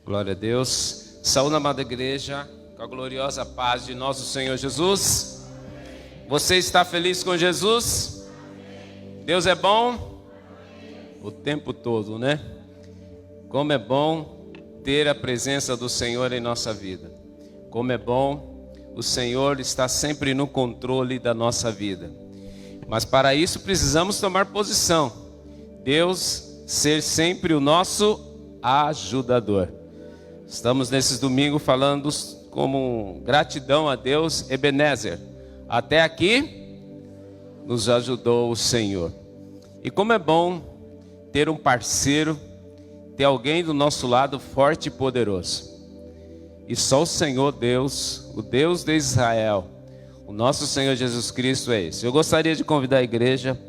Glória a Deus. Saúde, amada igreja, com a gloriosa paz de nosso Senhor Jesus. Você está feliz com Jesus? Deus é bom? O tempo todo, né? Como é bom ter a presença do Senhor em nossa vida. Como é bom o Senhor estar sempre no controle da nossa vida. Mas para isso precisamos tomar posição. Deus ser sempre o nosso ajudador. Estamos nesses domingos falando como gratidão a Deus, Ebenezer. Até aqui nos ajudou o Senhor. E como é bom ter um parceiro, ter alguém do nosso lado forte e poderoso. E só o Senhor Deus, o Deus de Israel, o nosso Senhor Jesus Cristo é esse. Eu gostaria de convidar a igreja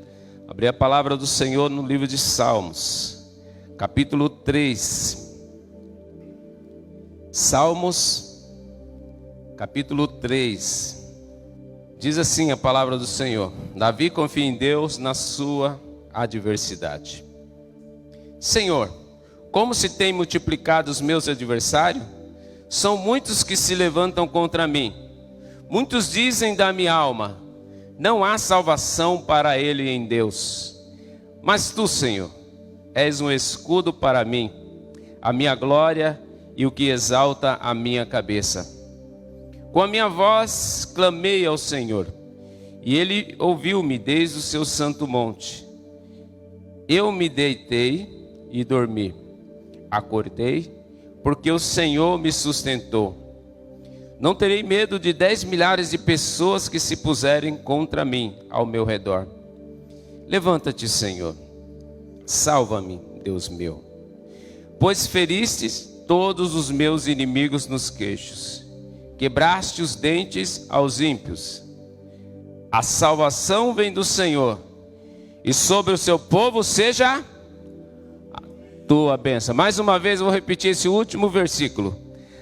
a abrir a palavra do Senhor no livro de Salmos, capítulo 3. Salmos, capítulo 3. Diz assim a palavra do Senhor: Davi confia em Deus na sua adversidade. Senhor, como se tem multiplicado os meus adversários? São muitos que se levantam contra mim. Muitos dizem da minha alma: não há salvação para ele em Deus. Mas tu, Senhor, és um escudo para mim, a minha glória e o que exalta a minha cabeça. Com a minha voz clamei ao Senhor, e ele ouviu-me desde o seu santo monte. Eu me deitei e dormi. Acordei, porque o Senhor me sustentou. Não terei medo de 10 milhares de pessoas que se puserem contra mim ao meu redor. Levanta-te, Senhor. Salva-me, Deus meu. Pois feristes todos os meus inimigos nos queixos. Quebraste os dentes aos ímpios. A salvação vem do Senhor, e sobre o seu povo seja a tua bênção. Mais uma vez eu vou repetir esse último versículo.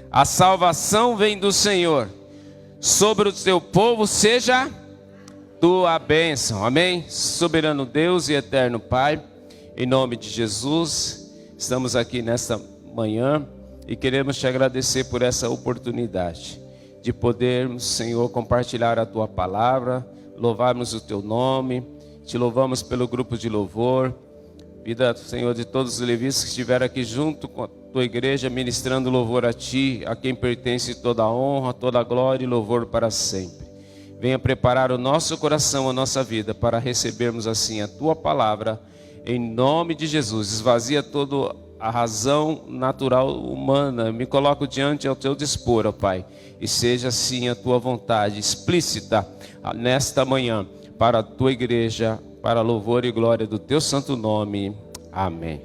A salvação vem do Senhor, sobre o teu povo seja tua bênção. Amém? Soberano Deus e eterno Pai, em nome de Jesus, estamos aqui nesta manhã e queremos te agradecer por essa oportunidade de podermos, Senhor, compartilhar a tua palavra, louvarmos o teu nome. Te louvamos pelo grupo de louvor, vida, Senhor, de todos os levitas que estiveram aqui junto com a tua igreja, ministrando louvor a ti, a quem pertence toda a honra, toda a glória e louvor para sempre. Venha preparar o nosso coração, a nossa vida, para recebermos assim a tua palavra, em nome de Jesus. Esvazia toda a razão natural humana, me coloco diante ao teu dispor, ó Pai, e seja assim a tua vontade explícita nesta manhã, para a tua igreja, para louvor e glória do teu santo nome. Amém.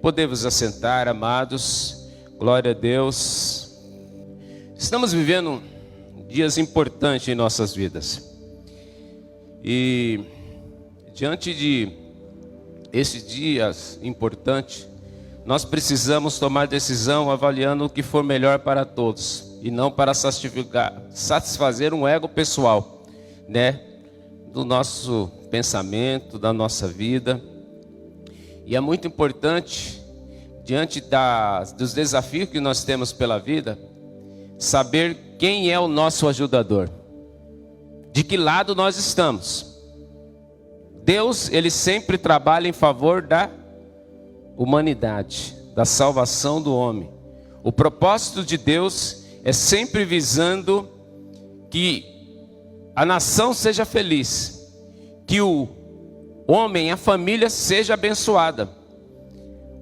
Podemos assentar, amados. Glória a Deus. Estamos vivendo dias importantes em nossas vidas. E diante de esses dias importantes, nós precisamos tomar decisão avaliando o que for melhor para todos e não para satisfazer um ego pessoal, né? Do nosso pensamento, da nossa vida. E é muito importante, diante dos desafios que nós temos pela vida, saber quem é o nosso ajudador, de que lado nós estamos. Deus, ele sempre trabalha em favor da humanidade, da salvação do homem. O propósito de Deus é sempre visando que a nação seja feliz, que o homem, a família seja abençoada.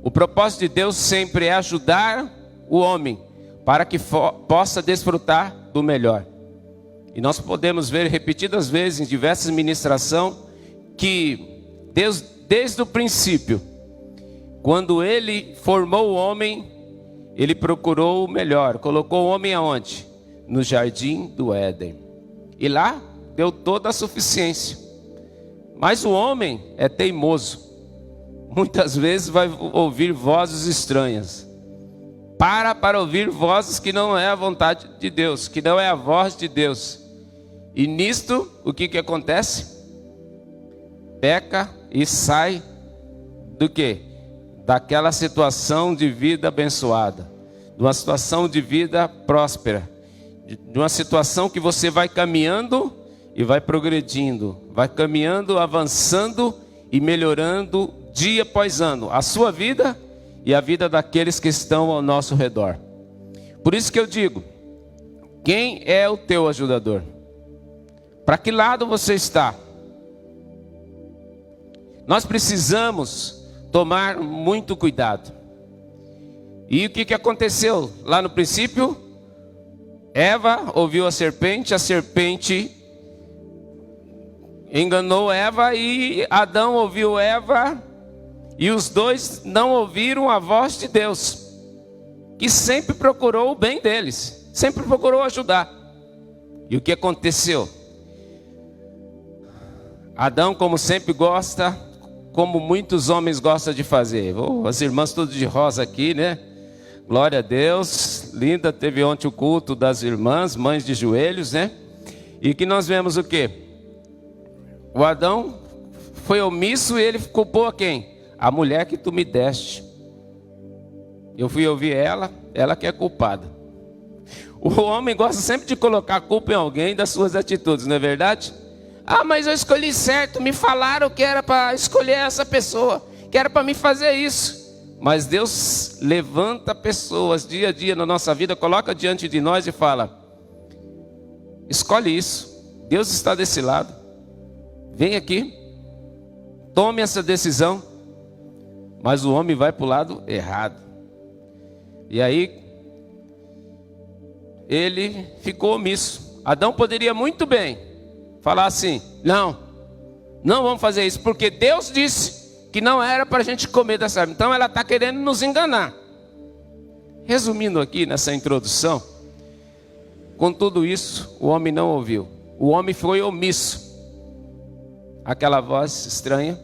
O propósito de Deus sempre é ajudar o homem para que possa desfrutar do melhor. E nós podemos ver repetidas vezes em diversas ministrações que Deus, desde o princípio, quando ele formou o homem, ele procurou o melhor. Colocou o homem aonde? No jardim do Éden. E lá deu toda a suficiência. Mas o homem é teimoso. Muitas vezes vai ouvir vozes estranhas. Para ouvir vozes que não é a vontade de Deus, que não é a voz de Deus. E nisto, o que acontece? Peca e sai do quê? Daquela situação de vida abençoada, de uma situação de vida próspera, de uma situação que você vai caminhando e vai progredindo, vai caminhando, avançando e melhorando dia após ano, a sua vida e a vida daqueles que estão ao nosso redor. Por isso que eu digo, quem é o teu ajudador? Para que lado você está? Nós precisamos tomar muito cuidado. E o que aconteceu lá no princípio? Eva ouviu a serpente enganou Eva, e Adão ouviu Eva, e os dois não ouviram a voz de Deus, que sempre procurou o bem deles, sempre procurou ajudar. E o que aconteceu? Adão, como sempre gosta, como muitos homens gostam de fazer. As irmãs tudo de rosa aqui, né? Glória a Deus. Linda, teve ontem o culto das irmãs, mães de joelhos, né? E que nós vemos o quê? O Adão foi omisso e ele culpou a quem? A mulher que tu me deste. Eu fui ouvir ela que é culpada. O homem gosta sempre de colocar a culpa em alguém das suas atitudes, não é verdade? Ah, mas eu escolhi certo, me falaram que era para escolher essa pessoa, que era para me fazer isso. Mas Deus levanta pessoas dia a dia na nossa vida, coloca diante de nós e fala: escolhe isso, Deus está desse lado, vem aqui, tome essa decisão. Mas o homem vai para o lado errado. E aí ele ficou omisso. Adão poderia muito bem falar assim: não vamos fazer isso, porque Deus disse que não era para a gente comer dessa árvore. Então ela está querendo nos enganar. Resumindo aqui nessa introdução, com tudo isso, o homem não ouviu. O homem foi omisso àquela voz estranha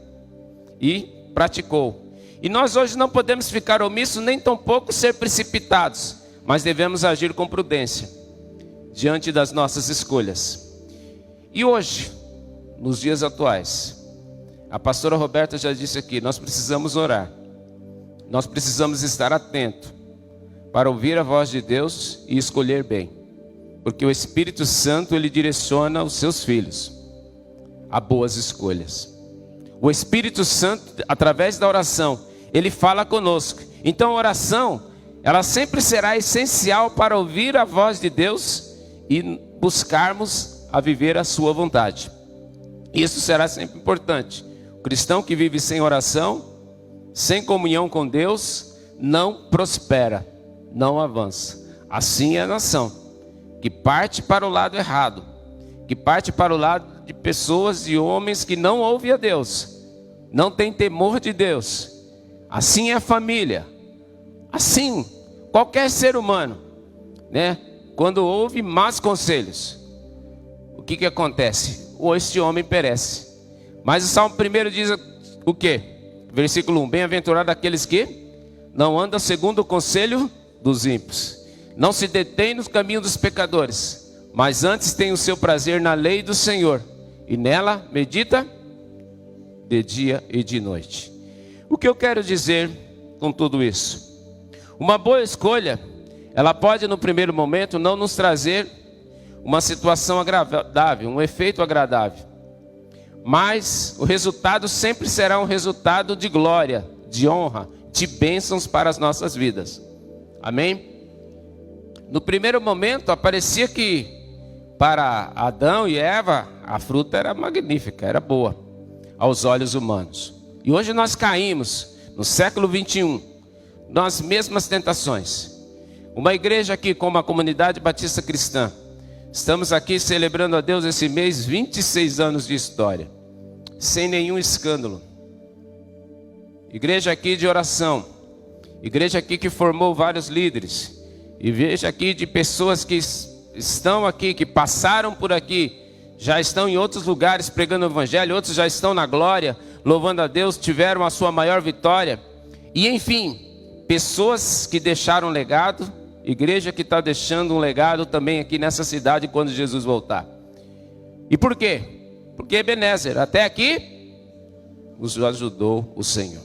e praticou. E nós hoje não podemos ficar omissos, nem tampouco ser precipitados, mas devemos agir com prudência diante das nossas escolhas. E hoje, nos dias atuais, a pastora Roberta já disse aqui, nós precisamos orar. Nós precisamos estar atentos para ouvir a voz de Deus e escolher bem. Porque o Espírito Santo, ele direciona os seus filhos a boas escolhas. O Espírito Santo, através da oração, ele fala conosco. Então a oração, ela sempre será essencial para ouvir a voz de Deus e buscarmos a viver a sua vontade. Isso será sempre importante. O cristão que vive sem oração, sem comunhão com Deus, não prospera, não avança. Assim é a nação, que parte para o lado errado, que parte para o lado de pessoas e homens que não ouvem a Deus, não tem temor de Deus. Assim é a família, assim qualquer ser humano, né? Quando ouve más conselhos, o que acontece? Ou este homem perece. Mas o Salmo 1 diz o quê? Versículo 1: bem-aventurado aqueles que não andam segundo o conselho dos ímpios, não se detêm nos caminhos dos pecadores, mas antes tem o seu prazer na lei do Senhor, e nela medita de dia e de noite. O que eu quero dizer com tudo isso? Uma boa escolha, ela pode no primeiro momento não nos trazer uma situação agradável, um efeito agradável, mas o resultado sempre será um resultado de glória, de honra, de bênçãos para as nossas vidas. Amém? No primeiro momento aparecia que para Adão e Eva a fruta era magnífica, era boa aos olhos humanos. E hoje nós caímos no século 21 nas mesmas tentações. Uma igreja aqui como a Comunidade Batista Cristã, estamos aqui celebrando a Deus esse mês 26 anos de história, sem nenhum escândalo. Igreja aqui de oração, igreja aqui que formou vários líderes, igreja aqui de pessoas que estão aqui, que passaram por aqui, já estão em outros lugares pregando o evangelho, outros já estão na glória, louvando a Deus, tiveram a sua maior vitória. E enfim, pessoas que deixaram legado, igreja que está deixando um legado também aqui nessa cidade quando Jesus voltar. E por quê? Porque Ebenezer, até aqui, nos ajudou o Senhor.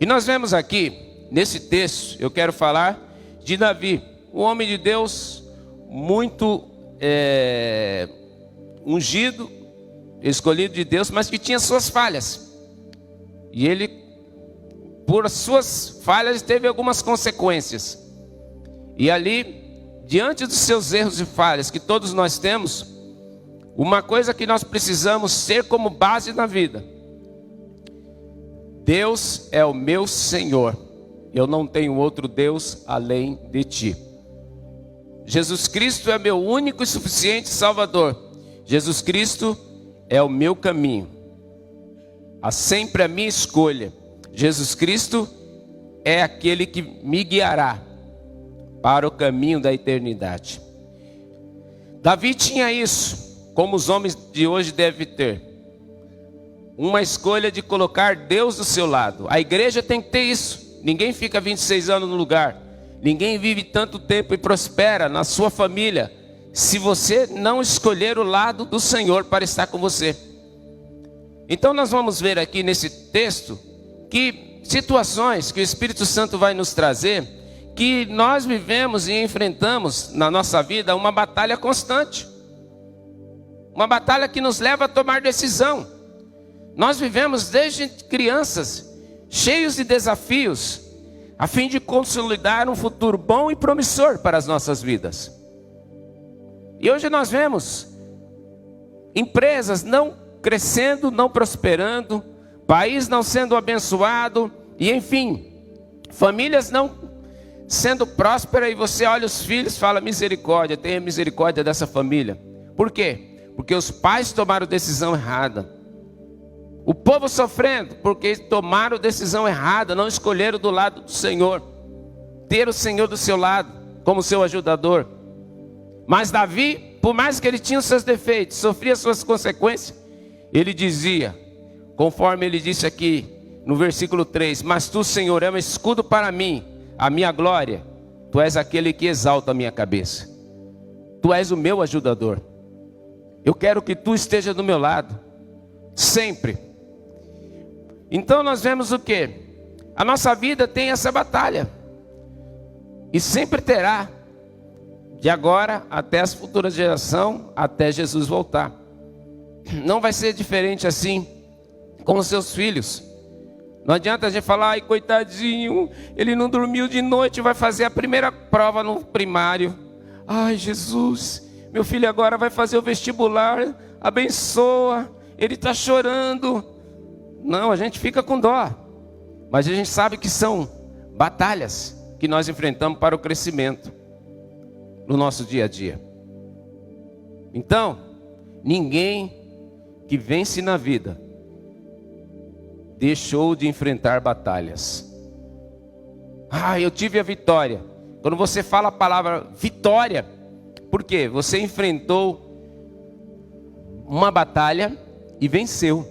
E nós vemos aqui, nesse texto, eu quero falar de Davi, um homem de Deus muito ungido, escolhido de Deus, mas que tinha suas falhas. E ele, por suas falhas, teve algumas consequências. E ali, diante dos seus erros e falhas que todos nós temos, uma coisa que nós precisamos ter como base na vida: Deus é o meu Senhor, eu não tenho outro Deus além de ti. Jesus Cristo é meu único e suficiente Salvador. Jesus Cristo é o meu caminho, sempre a minha escolha. Jesus Cristo é aquele que me guiará para o caminho da eternidade. Davi tinha isso, como os homens de hoje devem ter, uma escolha de colocar Deus do seu lado. A igreja tem que ter isso. Ninguém fica 26 anos no lugar, ninguém vive tanto tempo e prospera na sua família se você não escolher o lado do Senhor para estar com você. Então nós vamos ver aqui nesse texto que situações que o Espírito Santo vai nos trazer, que nós vivemos e enfrentamos na nossa vida uma batalha constante, uma batalha que nos leva a tomar decisão. Nós vivemos desde crianças cheios de desafios, a fim de consolidar um futuro bom e promissor para as nossas vidas. E hoje nós vemos empresas não crescendo, não prosperando, país não sendo abençoado, e enfim, famílias não sendo prósperas, e você olha os filhos e fala: misericórdia, tenha misericórdia dessa família. Por quê? Porque os pais tomaram decisão errada. O povo sofrendo porque tomaram decisão errada, não escolheram do lado do Senhor, ter o Senhor do seu lado como seu ajudador. Mas Davi, por mais que ele tinha os seus defeitos, sofria suas consequências, ele dizia, conforme ele disse aqui no versículo 3: mas tu, Senhor, é um escudo para mim, a minha glória, tu és aquele que exalta a minha cabeça, tu és o meu ajudador. Eu quero que tu esteja do meu lado, sempre. Então nós vemos o que? A nossa vida tem essa batalha, e sempre terá, de agora até as futuras gerações, até Jesus voltar. Não vai ser diferente assim com os seus filhos. Não adianta a gente falar: ai, coitadinho, ele não dormiu de noite, vai fazer a primeira prova no primário. Ai, Jesus, meu filho agora vai fazer o vestibular, abençoa, ele está chorando. Não, a gente fica com dó, mas a gente sabe que são batalhas que nós enfrentamos para o crescimento no nosso dia a dia. Então, ninguém que vence na vida deixou de enfrentar batalhas. Ah, eu tive a vitória. Quando você fala a palavra vitória, por quê? Você enfrentou uma batalha e venceu.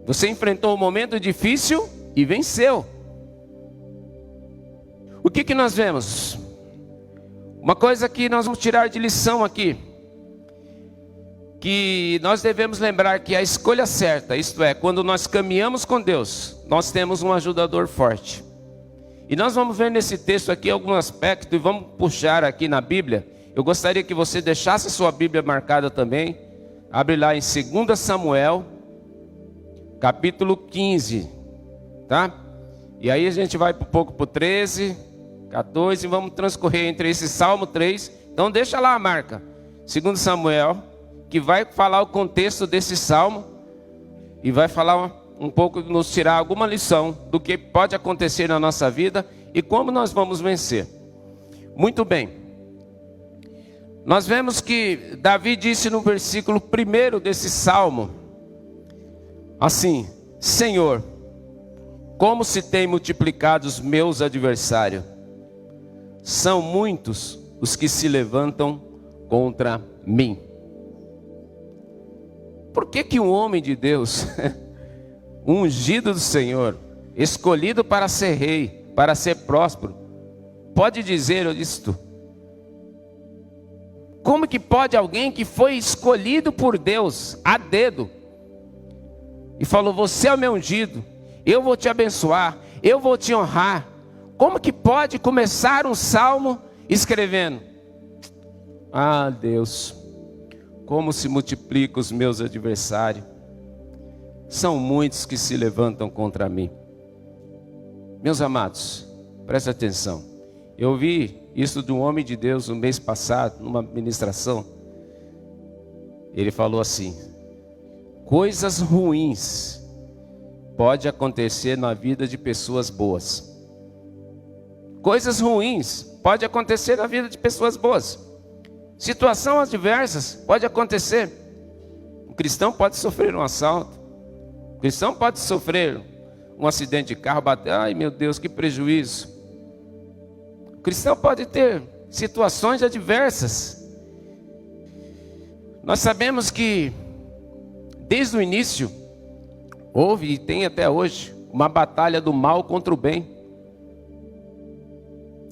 Você enfrentou um momento difícil e venceu. O que nós vemos? Uma coisa que nós vamos tirar de lição aqui, que nós devemos lembrar que a escolha certa, isto é, quando nós caminhamos com Deus, nós temos um ajudador forte. E nós vamos ver nesse texto aqui algum aspecto, e vamos puxar aqui na Bíblia. Eu gostaria que você deixasse a sua Bíblia marcada também. Abre lá em 2 Samuel, capítulo 15, tá? E aí a gente vai um pouco para o 13, 14, e vamos transcorrer entre esse Salmo 3. Então deixa lá a marca, 2 Samuel, que vai falar o contexto desse Salmo, e vai falar um pouco, nos tirar alguma lição do que pode acontecer na nossa vida e como nós vamos vencer. Muito bem, nós vemos que Davi disse no versículo 1 desse Salmo, assim: Senhor, como se tem multiplicado os meus adversários, são muitos os que se levantam contra mim. Por que um homem de Deus, um ungido do Senhor, escolhido para ser rei, para ser próspero, pode dizer isto? Como que pode alguém que foi escolhido por Deus a dedo e falou: você é o meu ungido, eu vou te abençoar, eu vou te honrar, Como que pode começar um salmo escrevendo: ah, Deus, como se multiplicam os meus adversários, são muitos que se levantam contra mim. Meus amados, presta atenção. Eu ouvi isso de um homem de Deus no mês passado, numa ministração. Ele falou assim: coisas ruins podem acontecer na vida de pessoas boas. Coisas ruins podem acontecer na vida de pessoas boas. Situações adversas podem acontecer. O cristão pode sofrer um assalto. O cristão pode sofrer um acidente de carro, bater. Ai, meu Deus, que prejuízo. O cristão pode ter situações adversas. Nós sabemos que desde o início houve e tem até hoje uma batalha do mal contra o bem.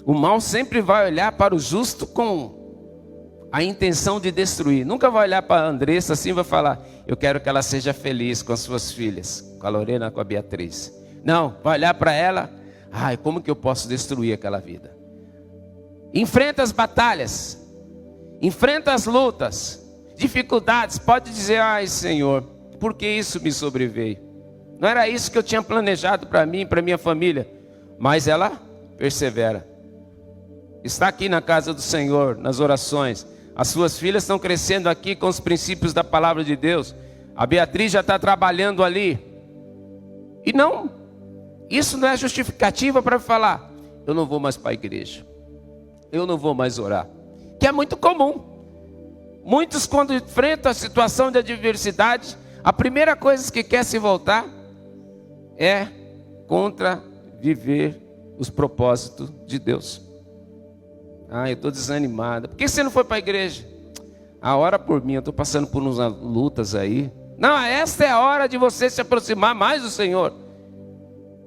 O mal sempre vai olhar para o justo com a intenção de destruir. Nunca vai olhar para a Andressa assim e vai falar: eu quero que ela seja feliz com as suas filhas, com a Lorena, com a Beatriz. Não, vai olhar para ela: ai, como que eu posso destruir aquela vida? Enfrenta as batalhas, enfrenta as lutas, dificuldades. Pode dizer: ai, Senhor, por que isso me sobreveio? Não era isso que eu tinha planejado para mim, para minha família. Mas ela persevera. Está aqui na casa do Senhor, nas orações. As suas filhas estão crescendo aqui com os princípios da palavra de Deus. A Beatriz já está trabalhando ali. E não, isso não é justificativa para falar: eu não vou mais para a igreja, eu não vou mais orar. Que é muito comum. Muitos, quando enfrentam a situação de adversidade, a primeira coisa que quer se voltar é contra viver os propósitos de Deus. Ah, eu estou desanimada. Por que você não foi para a igreja? Ah, ora por mim, eu estou passando por umas lutas aí. Não, esta é a hora de você se aproximar mais do Senhor.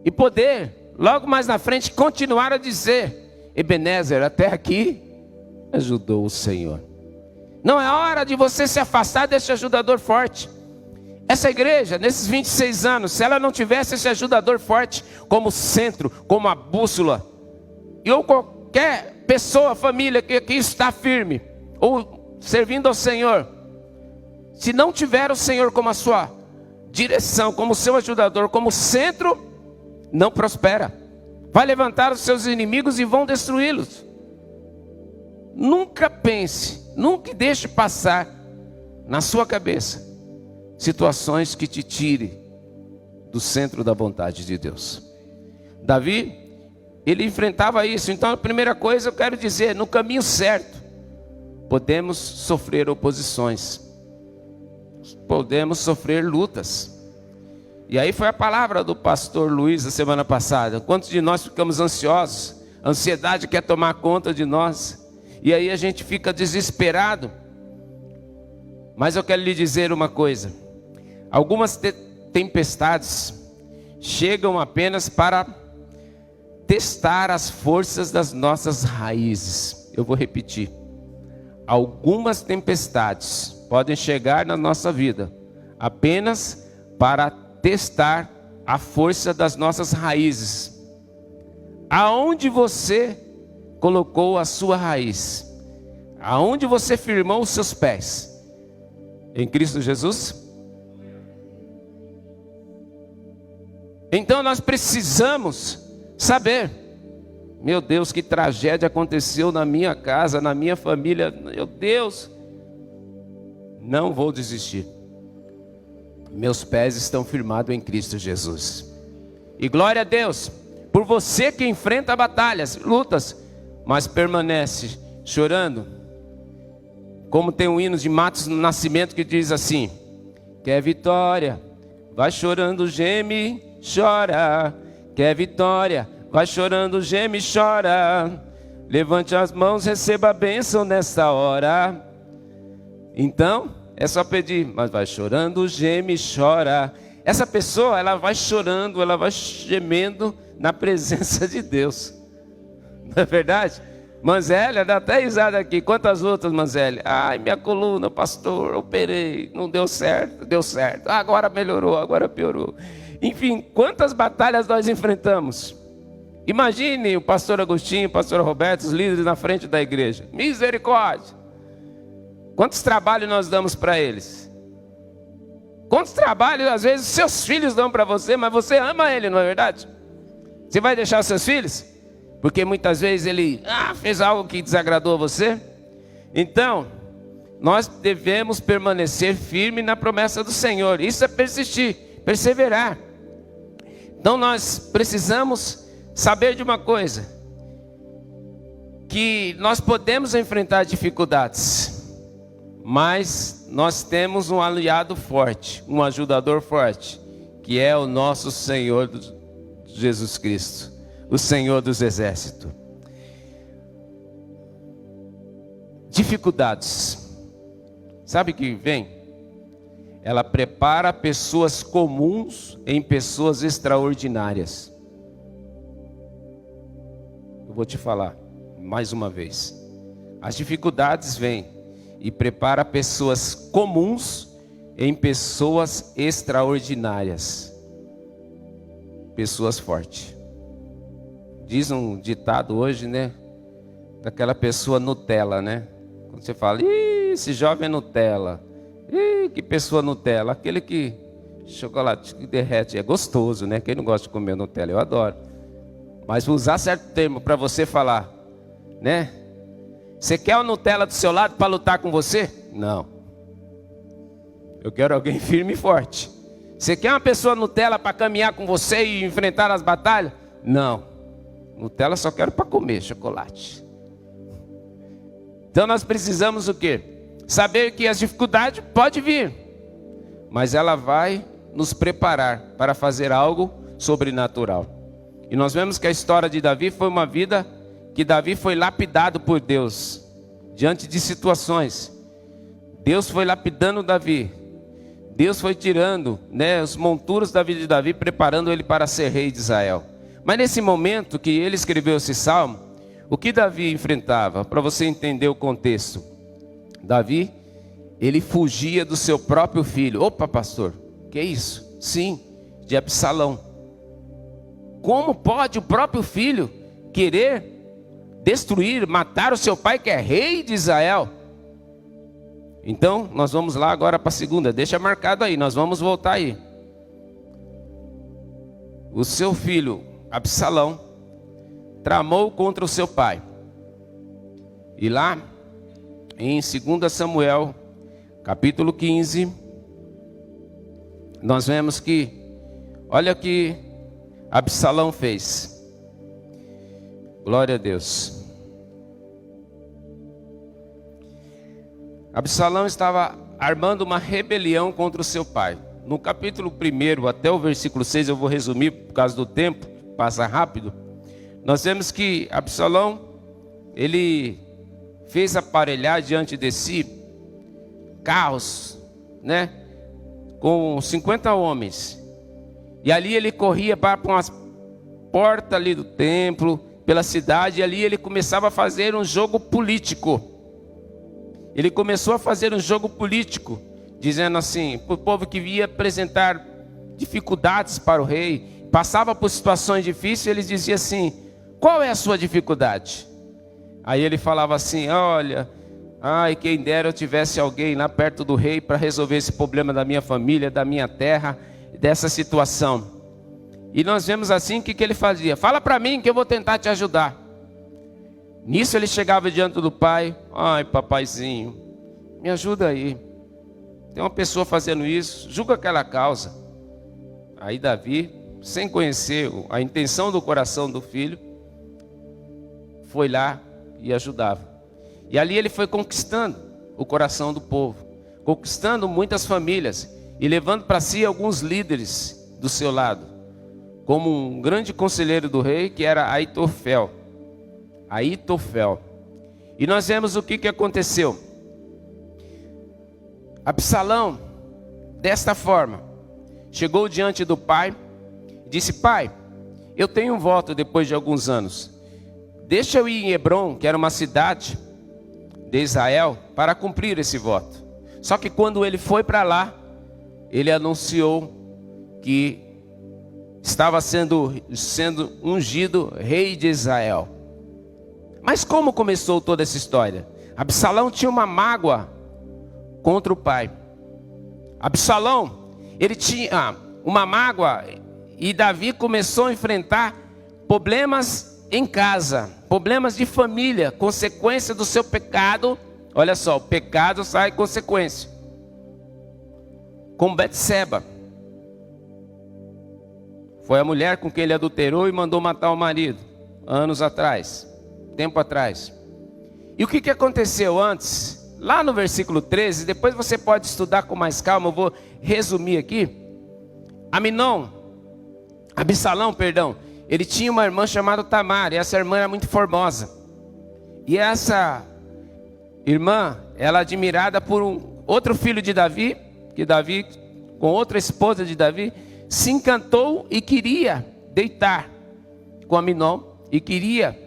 E poder, logo mais na frente, continuar a dizer: Ebenezer, até aqui ajudou o Senhor. Não é hora de você se afastar desse ajudador forte. Essa igreja, nesses 26 anos, se ela não tivesse esse ajudador forte como centro, como a bússola, e ou qualquer pessoa, família que aqui está firme, ou servindo ao Senhor, se não tiver o Senhor como a sua direção, como seu ajudador, como centro, não prospera. Vai levantar os seus inimigos e vão destruí-los. Nunca pense, nunca deixe passar na sua cabeça situações que te tirem do centro da vontade de Deus. Davi, ele enfrentava isso. Então a primeira coisa eu quero dizer: no caminho certo podemos sofrer oposições, podemos sofrer lutas. E aí foi a palavra do pastor Luiz a semana passada. Quantos de nós ficamos ansiosos? A ansiedade quer tomar conta de nós, e aí a gente fica desesperado. Mas eu quero lhe dizer uma coisa: algumas tempestades chegam apenas para testar as forças das nossas raízes. Eu vou repetir: algumas tempestades podem chegar na nossa vida apenas para testar a força das nossas raízes. Aonde você colocou a sua raiz? Aonde você firmou os seus pés? Em Cristo Jesus? Então nós precisamos saber: meu Deus, que tragédia aconteceu na minha casa, na minha família. Meu Deus, não vou desistir. Meus pés estão firmados em Cristo Jesus. E glória a Deus por você que enfrenta batalhas, lutas, mas permanece chorando. Como tem um hino de Matos Nascimento que diz assim: quer vitória, vai chorando, geme, chora. Quer vitória, vai chorando, geme, chora. Levante as mãos, receba a bênção nesta hora. Então, é só pedir: mas vai chorando, geme, chora. Essa pessoa, ela vai chorando, ela vai gemendo na presença de Deus. Não é verdade? Manzélia, dá até risada aqui. Quantas lutas, Manzélia? Ai, minha coluna, pastor, operei, não deu certo, deu certo. Agora melhorou, agora piorou. Enfim, quantas batalhas nós enfrentamos? Imagine o pastor Agostinho, o pastor Roberto, os líderes na frente da igreja. Misericórdia! Quantos trabalhos nós damos para eles? Quantos trabalhos, às vezes, seus filhos dão para você, mas você ama ele, não é verdade? Você vai deixar os seus filhos? Porque muitas vezes ele fez algo que desagradou a você. Então, nós devemos permanecer firme na promessa do Senhor. Isso é persistir, perseverar. Então nós precisamos saber de uma coisa, que nós podemos enfrentar dificuldades, mas nós temos um aliado forte, um ajudador forte, que é o nosso Senhor Jesus Cristo, o Senhor dos exércitos. Dificuldades, sabe o que vem? Ela prepara pessoas comuns em pessoas extraordinárias. Eu vou te falar mais uma vez. As dificuldades vêm e prepara pessoas comuns em pessoas extraordinárias. Pessoas fortes. Diz um ditado hoje, né? Daquela pessoa Nutella, né? Quando você fala, esse jovem é Nutella. Que pessoa Nutella. Aquele que chocolate que derrete. É gostoso, né? Quem não gosta de comer Nutella? Eu adoro. Mas vou usar certo termo para você falar, né? Você quer o Nutella do seu lado para lutar com você? Não. Eu quero alguém firme e forte. Você quer uma pessoa Nutella para caminhar com você e enfrentar as batalhas? Não. Nutella só quero para comer chocolate. Então nós precisamos o quê? Saber que as dificuldades podem vir, mas ela vai nos preparar para fazer algo sobrenatural. E nós vemos que a história de Davi foi uma vida que Davi foi lapidado por Deus, diante de situações. Deus foi lapidando Davi. Deus foi tirando, né, os monturos da vida de Davi, preparando ele para ser rei de Israel. Mas nesse momento que ele escreveu esse salmo, o que Davi enfrentava? Para você entender o contexto. Davi, ele fugia do seu próprio filho. Opa, pastor, que é isso? Sim, de Absalão. Como pode o próprio filho querer destruir, matar o seu pai que é rei de Israel? Então, nós vamos lá agora para a segunda. Deixa marcado aí, nós vamos voltar aí. O seu filho, Absalão, tramou contra o seu pai. E lá, em 2 Samuel, capítulo 15, nós vemos que, olha o que Absalão fez. Glória a Deus. Absalão estava armando uma rebelião contra o seu pai. No capítulo 1 até o versículo 6, eu vou resumir por causa do tempo, passa rápido. Nós vemos que Absalão, ele fez aparelhar diante de si carros, né, com 50 homens. E ali ele corria para umas portas ali do templo, pela cidade, e ali ele começava a fazer um jogo político. Ele começou a fazer um jogo político, dizendo assim, para o povo que via apresentar dificuldades para o rei, passava por situações difíceis, ele dizia assim, qual é a sua dificuldade? Aí ele falava assim, olha, quem dera eu tivesse alguém lá perto do rei para resolver esse problema da minha família, da minha terra, dessa situação. E nós vemos assim, o que ele fazia? Fala para mim que eu vou tentar te ajudar. Nisso ele chegava diante do pai, ai papaizinho, me ajuda aí. Tem uma pessoa fazendo isso, julga aquela causa. Aí Davi, sem conhecer a intenção do coração do filho, foi lá e ajudava. E ali ele foi conquistando o coração do povo, conquistando muitas famílias e levando para si alguns líderes do seu lado, como um grande conselheiro do rei que era Aitofel. E nós vemos o que aconteceu. Absalão, desta forma, chegou diante do pai e disse, pai, eu tenho um voto depois de alguns anos. Deixa eu ir em Hebrom, que era uma cidade de Israel, para cumprir esse voto. Só que quando ele foi para lá, ele anunciou que estava sendo ungido rei de Israel. Mas como começou toda essa história? Absalão tinha uma mágoa contra o pai. Absalão, ele tinha uma mágoa e Davi começou a enfrentar problemas em casa, problemas de família, consequência do seu pecado. Olha só, o pecado sai consequência. Com Betseba. Foi a mulher com quem ele adulterou e mandou matar o marido, anos atrás, tempo atrás. E o que aconteceu antes? Lá no versículo 13, depois você pode estudar com mais calma, eu vou resumir aqui. Absalão, ele tinha uma irmã chamada Tamar, e essa irmã era muito formosa. E essa irmã, ela admirada por outro filho de Davi, que Davi, com outra esposa de Davi, se encantou e queria deitar com Aminon, e queria,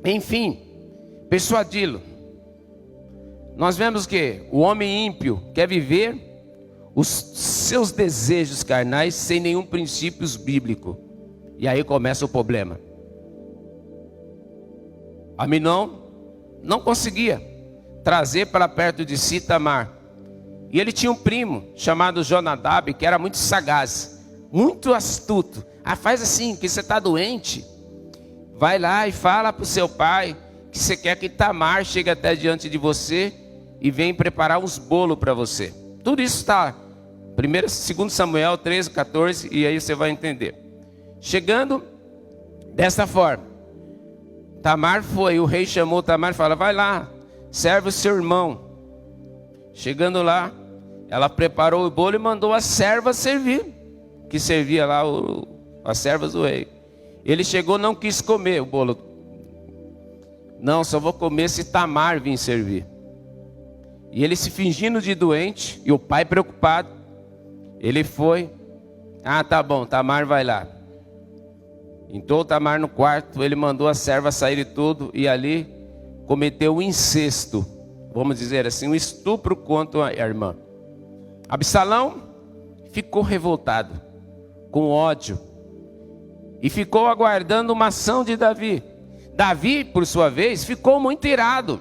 enfim, persuadi-lo. Nós vemos que o homem ímpio quer viver os seus desejos carnais sem nenhum princípio bíblico. E aí começa o problema. Aminon não conseguia trazer para perto de si Tamar. E ele tinha um primo chamado Jonadab, que era muito sagaz, muito astuto. Faz assim, que você está doente, vai lá e fala para o seu pai que você quer que Tamar chegue até diante de você e venha preparar uns bolos para você. Tudo isso está 2 Samuel 13, 14, e aí você vai entender. Chegando dessa forma, Tamar foi, o rei chamou Tamar e falou: vai lá, serve o seu irmão. Chegando lá, ela preparou o bolo e mandou a serva servir, que servia lá as servas do rei. Ele chegou, não quis comer o bolo. Não, só vou comer se Tamar vir servir. E ele se fingindo de doente, e o pai preocupado, ele foi: tá bom, Tamar vai lá. Entrou Tamar no quarto, ele mandou a serva sair e tudo, e ali cometeu um incesto, vamos dizer assim, um estupro contra a irmã. Absalão ficou revoltado, com ódio, e ficou aguardando uma ação de Davi. Davi, por sua vez, ficou muito irado.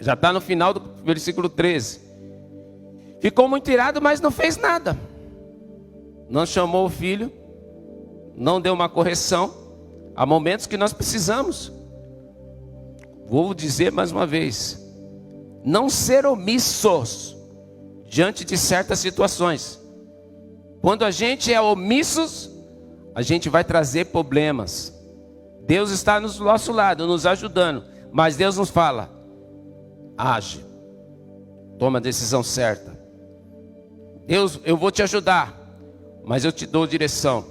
Já está no final do versículo 13. Ficou muito irado, mas não fez nada. Não chamou o filho, não deu uma correção. Há momentos que nós precisamos, vou dizer mais uma vez, não ser omissos diante de certas situações. Quando a gente é omissos, a gente vai trazer problemas. Deus está do nosso lado, nos ajudando, mas Deus nos fala: age, toma a decisão certa. Deus, eu vou te ajudar, mas eu te dou direção.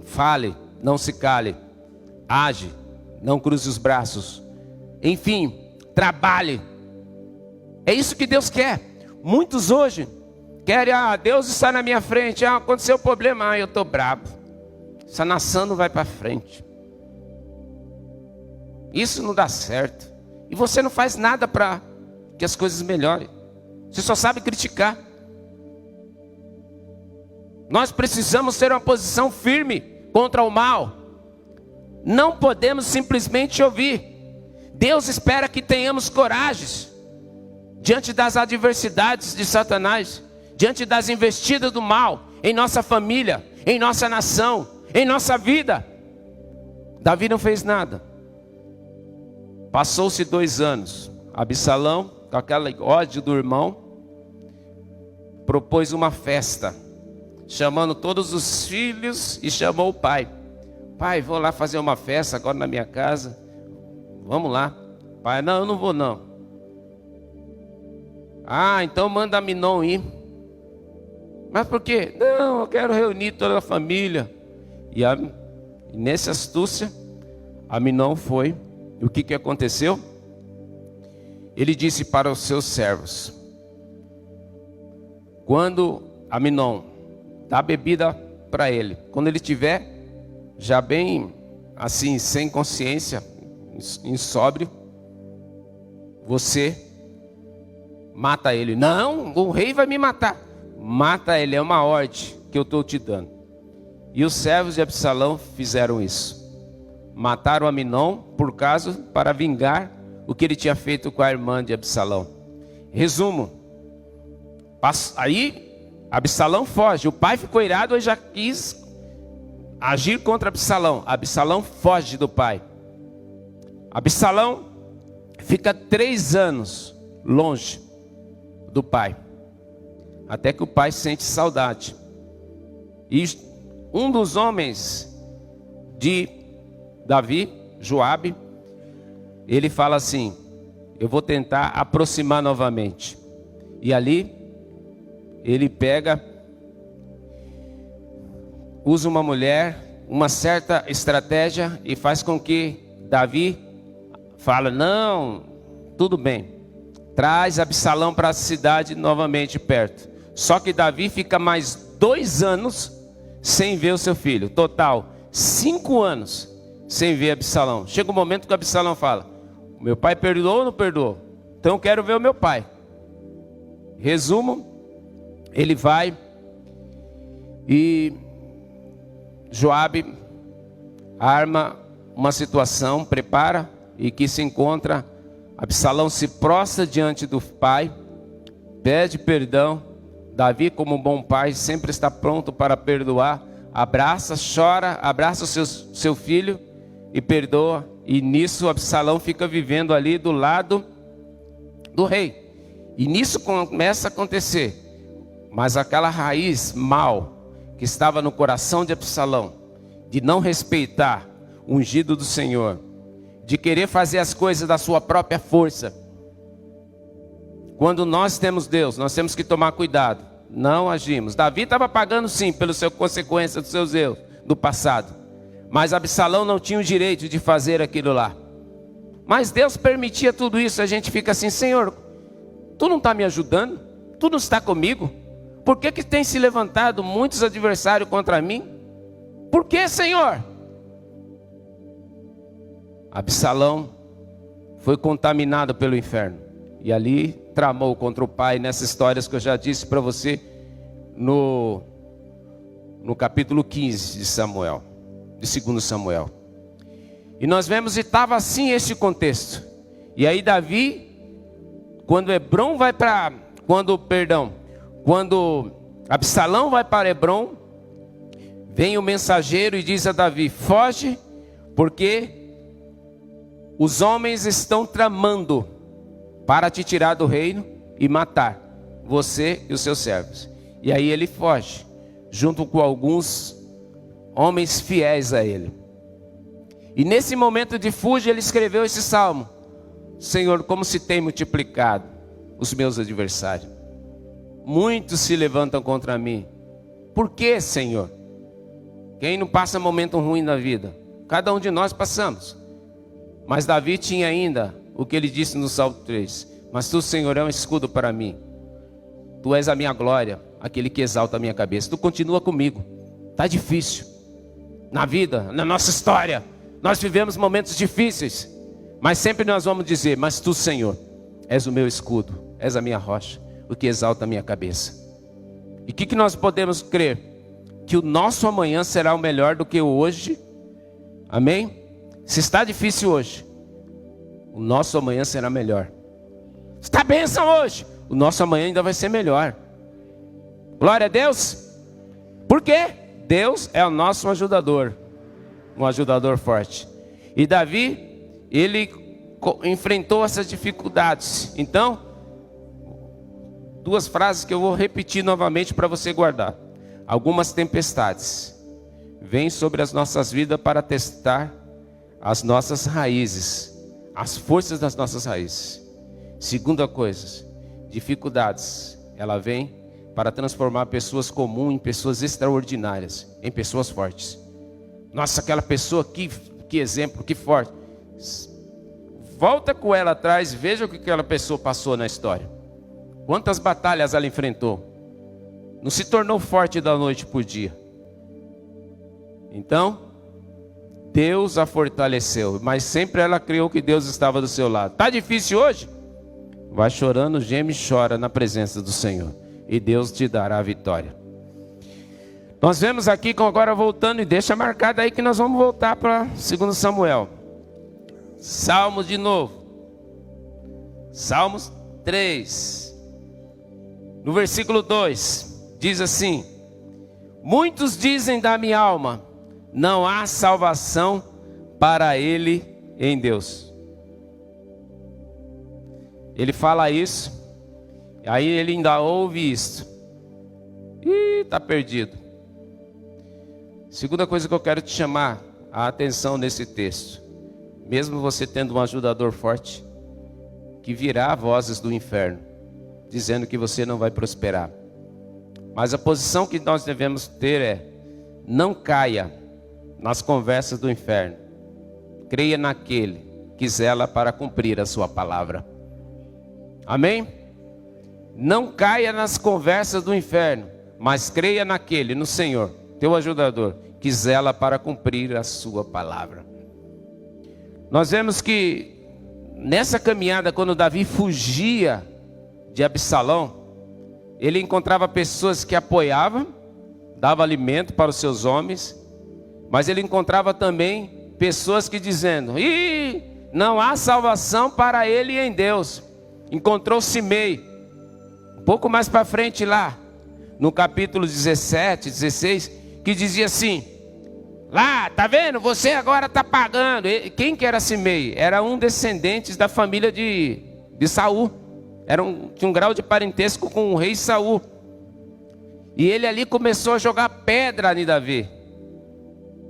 Fale, não se cale. Age, não cruze os braços. Enfim, trabalhe. É isso que Deus quer. Muitos hoje querem: Deus está na minha frente, aconteceu o problema, eu estou bravo. Essa nação não vai para frente. Isso não dá certo. E você não faz nada para que as coisas melhorem. Você só sabe criticar. Nós precisamos ter uma posição firme contra o mal. Não podemos simplesmente ouvir. Deus espera que tenhamos coragem diante das adversidades de Satanás, diante das investidas do mal em nossa família, em nossa nação, em nossa vida. Davi não fez nada. Passou-se 2 anos. Absalão, com aquela ódio do irmão, propôs uma festa, chamando todos os filhos, e chamou o pai. Pai, vou lá fazer uma festa agora na minha casa. Vamos lá. Pai, não, eu não vou não. Então manda Aminon ir. Mas por quê? Não, eu quero reunir toda a família. E nessa astúcia, Aminon foi. E o que aconteceu? Ele disse para os seus servos: quando Aminon dá bebida para ele, quando ele tiver já bem assim, sem consciência, insóbrio, você mata ele. Não, o rei vai me matar. Mata ele, é uma ordem que eu estou te dando. E os servos de Absalão fizeram isso. Mataram Aminon para vingar o que ele tinha feito com a irmã de Absalão. Resumo. Aí Absalão foge. O pai ficou irado e já quis agir contra Absalão. Absalão foge do pai. Absalão fica 3 anos longe do pai. Até que o pai sente saudade. E um dos homens de Davi, Joabe, ele fala assim: eu vou tentar aproximar novamente. E ali ele pega, usa uma mulher, uma certa estratégia, e faz com que Davi fala: não, tudo bem, traz Absalão para a cidade novamente perto. Só que Davi fica mais 2 anos sem ver o seu filho. Total, 5 anos sem ver Absalão. Chega um momento que Absalão fala: meu pai perdoou ou não perdoou? Então eu quero ver o meu pai. Resumo, ele vai e Joabe arma uma situação, prepara, e que se encontra, Absalão se prostra diante do pai, pede perdão. Davi, como um bom pai, sempre está pronto para perdoar, abraça, chora, abraça o seu filho e perdoa. E nisso Absalão fica vivendo ali do lado do rei. E nisso começa a acontecer. Mas aquela raiz mal que estava no coração de Absalão, de não respeitar o ungido do Senhor, de querer fazer as coisas da sua própria força. Quando nós temos Deus, nós temos que tomar cuidado, não agimos. Davi estava pagando sim pelas consequências dos seus erros do passado, mas Absalão não tinha o direito de fazer aquilo lá. Mas Deus permitia tudo isso. A gente fica assim: Senhor, Tu não está me ajudando? Tu não está comigo? Por que que tem se levantado muitos adversários contra mim? Por que, Senhor? Absalão foi contaminado pelo inferno. E ali tramou contra o pai, nessas histórias que eu já disse para você no capítulo 15 de Samuel, de 2 Samuel. E nós vemos, e estava assim esse contexto. E aí Davi, quando Absalão vai para Hebrom, vem o mensageiro e diz a Davi: foge, porque os homens estão tramando para te tirar do reino e matar você e os seus servos. E aí ele foge, junto com alguns homens fiéis a ele. E nesse momento de fuga, ele escreveu esse salmo: Senhor, como se tem multiplicado os meus adversários. Muitos se levantam contra mim. Por que, Senhor? Quem não passa momento ruim na vida? Cada um de nós passamos. Mas Davi tinha ainda o que ele disse no Salmo 3: mas Tu, Senhor, é um escudo para mim. Tu és a minha glória, aquele que exalta a minha cabeça. Tu continua comigo. Está difícil na vida, na nossa história. Nós vivemos momentos difíceis, mas sempre nós vamos dizer: mas Tu, Senhor, és o meu escudo, és a minha rocha, o que exalta a minha cabeça. E o que nós podemos crer? Que o nosso amanhã será o melhor do que o hoje. Amém? Se está difícil hoje, o nosso amanhã será melhor. Está bênção hoje, o nosso amanhã ainda vai ser melhor. Glória a Deus. Por quê? Deus é o nosso ajudador, um ajudador forte. E Davi, ele enfrentou essas dificuldades. Então, 2 frases que eu vou repetir novamente para você guardar. Algumas tempestades vêm sobre as nossas vidas para testar as nossas raízes, as forças das nossas raízes. Segunda coisa, dificuldades, ela vem para transformar pessoas comuns em pessoas extraordinárias, em pessoas fortes. Nossa, aquela pessoa, que exemplo, que forte. Volta com ela atrás, veja o que aquela pessoa passou na história. Quantas batalhas ela enfrentou. Não se tornou forte da noite para o dia. Então, Deus a fortaleceu, mas sempre ela criou que Deus estava do seu lado. Está difícil hoje? Vai chorando, geme e chora na presença do Senhor, e Deus te dará a vitória. Nós vemos aqui, agora voltando, e deixa marcado aí que nós vamos voltar para 2 Samuel. Salmos de novo. Salmos 3. No versículo 2, diz assim: muitos dizem da minha alma, não há salvação para ele em Deus. Ele fala isso, aí ele ainda ouve isso. Ih, está perdido. Segunda coisa que eu quero te chamar a atenção nesse texto. Mesmo você tendo um ajudador forte, que virá vozes do inferno, dizendo que você não vai prosperar. Mas a posição que nós devemos ter é: não caia nas conversas do inferno. Creia naquele que zela para cumprir a sua palavra. Amém? Não caia nas conversas do inferno, mas creia naquele, no Senhor, teu ajudador, que zela para cumprir a sua palavra. Nós vemos que nessa caminhada, quando Davi fugia de Absalão, ele encontrava pessoas que apoiavam, davam alimento para os seus homens, mas ele encontrava também pessoas que dizendo: ih, não há salvação para ele em Deus. Encontrou Simei, um pouco mais para frente lá, no capítulo 17, 16, que dizia assim: lá, tá vendo? Você agora está pagando. Quem que era Simei? Era um descendente da família de Saul. Tinha um grau de parentesco com o rei Saul. E ele ali começou a jogar pedra em Davi.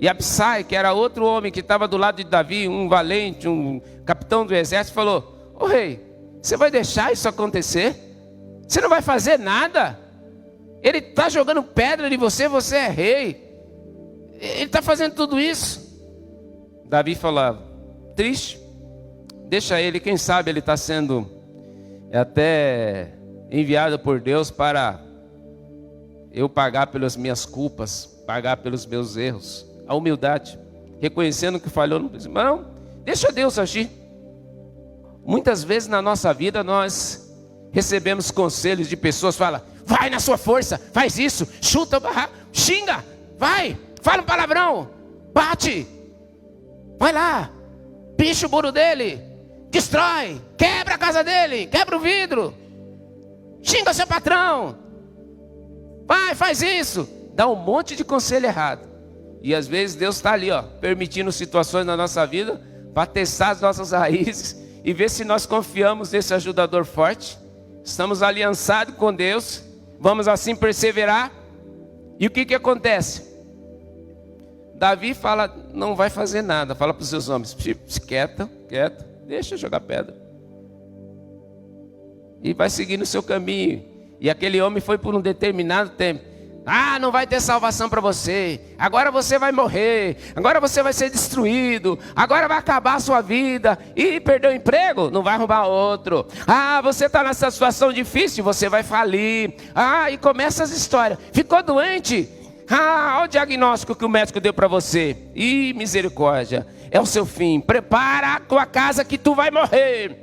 E Absai, que era outro homem que estava do lado de Davi, um valente, um capitão do exército, falou: ô rei, você vai deixar isso acontecer? Você não vai fazer nada? Ele está jogando pedra em você, você é rei. Ele está fazendo tudo isso. Davi falava: triste, deixa ele, quem sabe ele está sendo até enviado por Deus para eu pagar pelas minhas culpas, pagar pelos meus erros. A humildade, reconhecendo que falhou, não, deixa Deus agir. Muitas vezes na nossa vida nós recebemos conselhos de pessoas que falam: vai na sua força, faz isso, chuta o barraco, xinga, vai, fala um palavrão, bate, vai lá, picha o muro dele, destrói, quebra a casa dele, quebra o vidro, xinga seu patrão, vai, faz isso. Dá um monte de conselho errado. E às vezes Deus está ali, permitindo situações na nossa vida para testar as nossas raízes e ver se nós confiamos nesse ajudador forte. Estamos aliançados com Deus, vamos assim perseverar. E o que acontece? Davi fala: não vai fazer nada. Fala para os seus homens: quieta, deixa eu jogar pedra. E vai seguindo o seu caminho. E aquele homem foi por um determinado tempo: ah, não vai ter salvação para você, agora você vai morrer, agora você vai ser destruído, agora vai acabar a sua vida. E perdeu o emprego? Não vai arrumar outro. Ah, você está nessa situação difícil, você vai falir. Ah, e começa as histórias. Ficou doente? Ah, olha o diagnóstico que o médico deu para você. Ih, misericórdia, é o seu fim. Prepara a tua casa que tu vai morrer.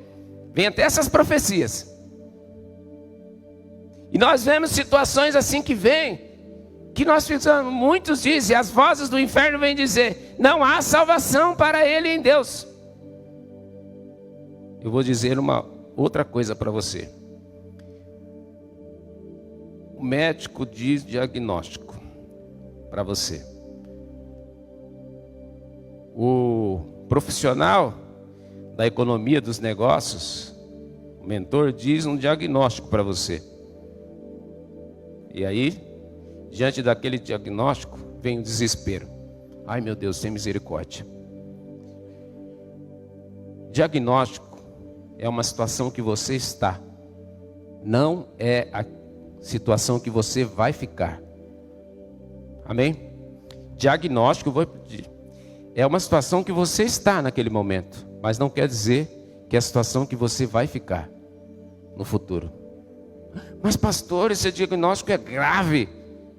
Vem até essas profecias. E nós vemos situações assim que vêm, que nós ficamos, muitos dizem, as vozes do inferno vêm dizer: não há salvação para ele em Deus. Eu vou dizer uma outra coisa para você. O médico diz diagnóstico para você. O profissional da economia, dos negócios, o mentor, diz um diagnóstico para você. E aí, diante daquele diagnóstico, vem o desespero. Ai meu Deus, tem misericórdia. Diagnóstico é uma situação que você está, não é a situação que você vai ficar. Amém? Diagnóstico, vou pedir, é uma situação que você está naquele momento, mas não quer dizer que é a situação que você vai ficar no futuro. Mas pastor, esse diagnóstico é grave.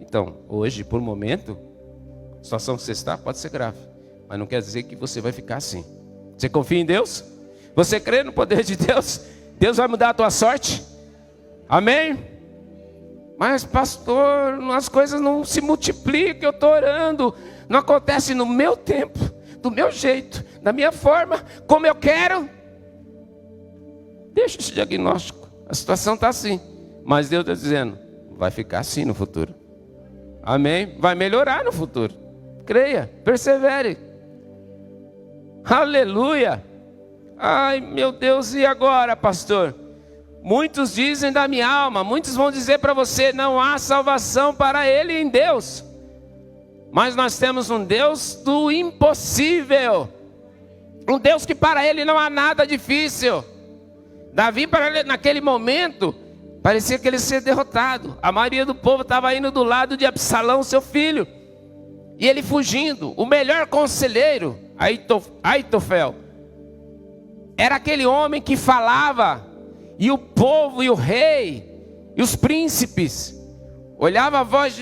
Então, hoje, por momento, a situação que você está pode ser grave, mas não quer dizer que você vai ficar assim. Você confia em Deus? Você crê no poder de Deus? Deus vai mudar a tua sorte? Amém? Mas pastor, as coisas não se multiplicam, eu estou orando, não acontece no meu tempo, do meu jeito, da minha forma, como eu quero. Deixa esse diagnóstico, a situação está assim, mas Deus está dizendo, vai ficar assim no futuro. Amém? Vai melhorar no futuro. Creia, persevere. Aleluia. Ai meu Deus, e agora, pastor? Muitos dizem da minha alma, muitos vão dizer para você, não há salvação para ele em Deus. Mas nós temos um Deus do impossível. Um Deus que para ele não há nada difícil. Davi, para ele, naquele momento, parecia que ele ia ser derrotado. A maioria do povo estava indo do lado de Absalão, seu filho. E ele fugindo. O melhor conselheiro, Aitofel, era aquele homem que falava, e o povo, e o rei, e os príncipes, olhava a voz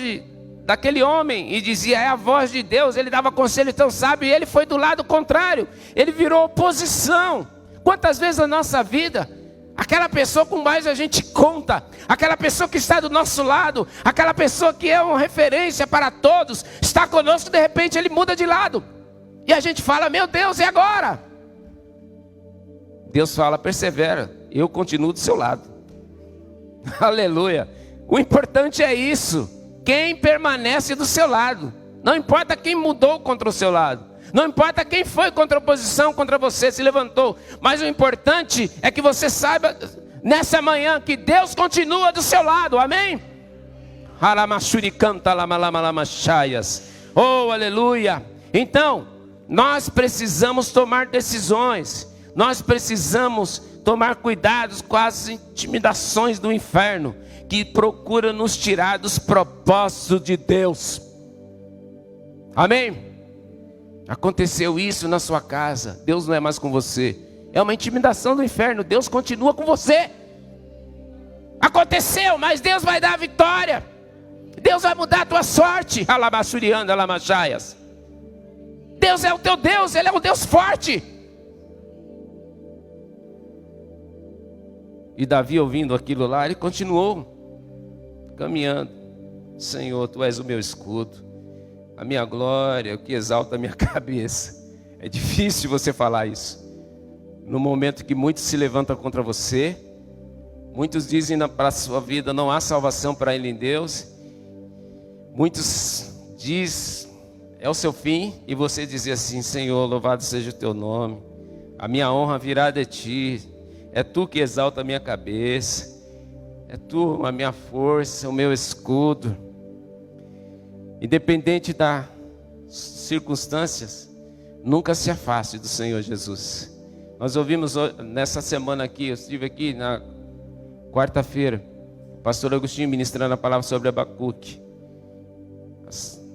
daquele homem e dizia, é a voz de Deus. Ele dava conselho tão sábio, e ele foi do lado contrário. Ele virou oposição. Quantas vezes na nossa vida, aquela pessoa com mais a gente conta, aquela pessoa que está do nosso lado, aquela pessoa que é uma referência para todos, está conosco, de repente ele muda de lado. E a gente fala, meu Deus, e agora? Deus fala, persevera, eu continuo do seu lado. Aleluia. O importante é isso, quem permanece do seu lado. Não importa quem mudou contra o seu lado, não importa quem foi contra a oposição, contra você, se levantou. Mas o importante é que você saiba nessa manhã que Deus continua do seu lado, amém? Oh, aleluia. Então, nós precisamos tomar decisões. Nós precisamos tomar cuidados com as intimidações do inferno, que procura nos tirar dos propósitos de Deus. Amém? Aconteceu isso na sua casa, Deus não é mais com você. É uma intimidação do inferno, Deus continua com você. Aconteceu, mas Deus vai dar a vitória. Deus vai mudar a tua sorte. Deus é o teu Deus, Ele é um Deus forte. E Davi, ouvindo aquilo lá, ele continuou caminhando. Senhor, Tu és o meu escudo, a minha glória, o que exalta a minha cabeça. É difícil você falar isso no momento que muitos se levantam contra você. Muitos dizem para a sua vida, não há salvação para ele em Deus. Muitos dizem, é o seu fim. E você dizer assim, Senhor, louvado seja o Teu nome, a minha honra virá de Ti. É Tu que exalta a minha cabeça, é Tu a minha força, o meu escudo. Independente das circunstâncias, nunca se afaste do Senhor Jesus. Nós ouvimos nessa semana aqui, eu estive aqui na quarta-feira, o pastor Agostinho ministrando a palavra sobre Abacuque.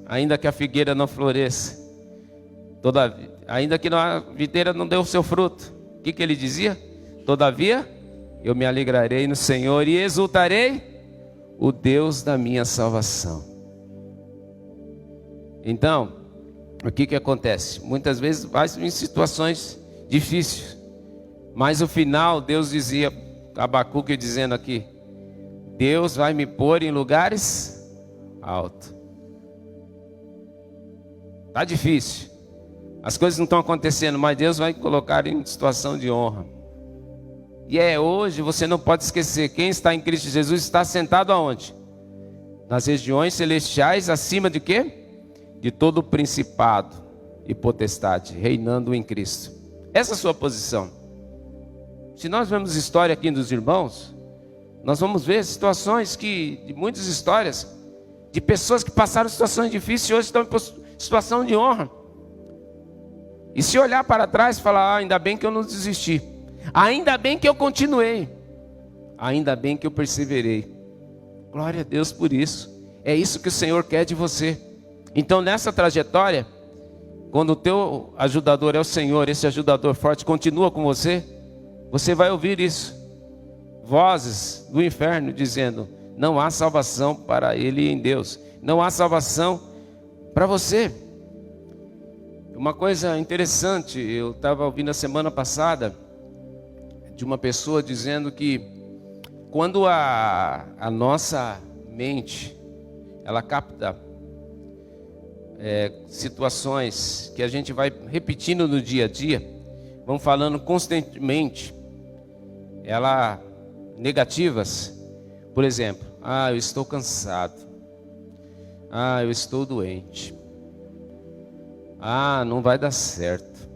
Ainda que a figueira não floresça, ainda que a videira não dê o seu fruto, o que ele dizia? Todavia, eu me alegrarei no Senhor e exultarei o Deus da minha salvação. Então, o que acontece? Muitas vezes vai em situações difíceis, mas o final, Deus dizia, Abacuque dizendo aqui, Deus vai me pôr em lugares altos. Está difícil, as coisas não estão acontecendo, mas Deus vai colocar em situação de honra. E hoje você não pode esquecer, quem está em Cristo Jesus está sentado aonde? Nas regiões celestiais, acima de quê? De todo principado e potestade, reinando em Cristo. Essa é a sua posição. Se nós vemos história aqui dos irmãos, nós vamos ver situações de muitas histórias, de pessoas que passaram situações difíceis e hoje estão em situação de honra. E se olhar para trás e falar, ainda bem que eu não desisti. Ainda bem que eu continuei. Ainda bem que eu perseverei. Glória a Deus por isso. É isso que o Senhor quer de você. Então nessa trajetória, quando o teu ajudador é o Senhor, esse ajudador forte continua com você, você vai ouvir isso. Vozes do inferno dizendo, não há salvação para ele em Deus. Não há salvação para você. Uma coisa interessante, eu estava ouvindo a semana passada, de uma pessoa dizendo que quando a nossa mente, ela capta situações que a gente vai repetindo no dia a dia, vão falando constantemente, negativas. Por exemplo, eu estou cansado, eu estou doente, não vai dar certo,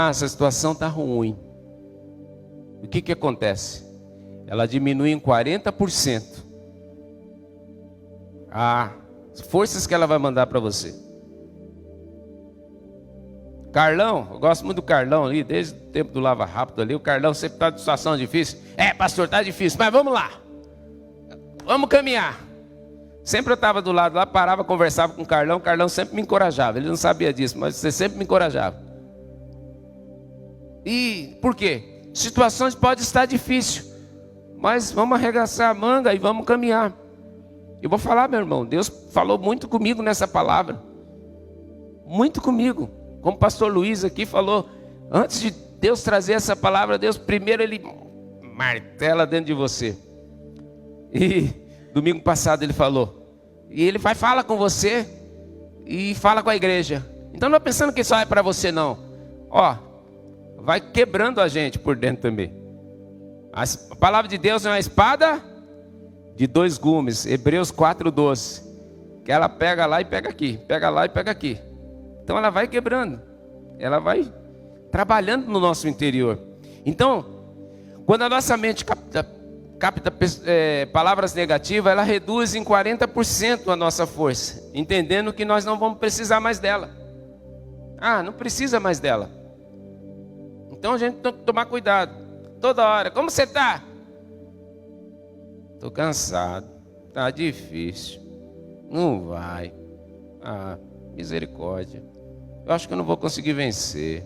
essa situação está ruim. O que acontece? Ela diminui em 40% as forças que ela vai mandar para você. Carlão, eu gosto muito do Carlão ali, desde o tempo do Lava Rápido ali. O Carlão sempre está em situação difícil. Pastor, está difícil, mas vamos lá, vamos caminhar. Sempre eu estava do lado lá, parava, conversava com o Carlão. O Carlão sempre me encorajava, ele não sabia disso, mas você sempre me encorajava. E por quê? Situações podem estar difíceis, mas vamos arregaçar a manga e vamos caminhar. Eu vou falar, meu irmão, Deus falou muito comigo nessa palavra, muito comigo. Como o pastor Luiz aqui falou, antes de Deus trazer essa palavra, Deus primeiro ele martela dentro de você. E domingo passado ele falou, e ele fala com você e fala com a igreja. Então não é pensando que só é para você não, vai quebrando a gente por dentro também. A palavra de Deus é uma espada de 2 gumes, Hebreus 4:12, que ela pega lá e pega aqui, pega lá e pega aqui. Então ela vai quebrando, ela vai trabalhando no nosso interior. Então, quando a nossa mente capta palavras negativas, ela reduz em 40% a nossa força, entendendo que nós não vamos precisar mais dela. Não precisa mais dela. Então a gente tem que tomar cuidado toda hora. Como você está? Estou cansado, está difícil, não vai, misericórdia, eu acho que eu não vou conseguir vencer,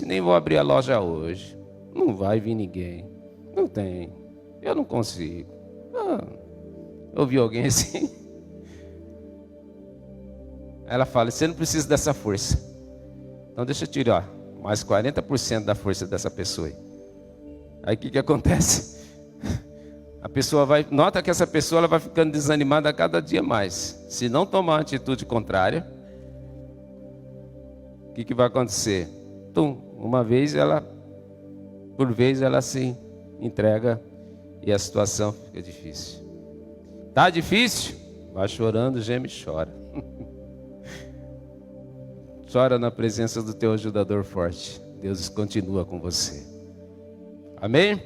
nem vou abrir a loja hoje, não vai vir ninguém, não tem, eu não consigo. Eu vi alguém assim, ela fala, você não precisa dessa força, então deixa eu tirar mais 40% da força dessa pessoa aí o que acontece? A pessoa nota que essa pessoa ela vai ficando desanimada a cada dia mais. Se não tomar uma atitude contrária, o que vai acontecer? Por vez ela se entrega e a situação fica difícil. Tá difícil? Vai chorando, geme e chora. Chora na presença do teu ajudador forte. Deus continua com você. Amém?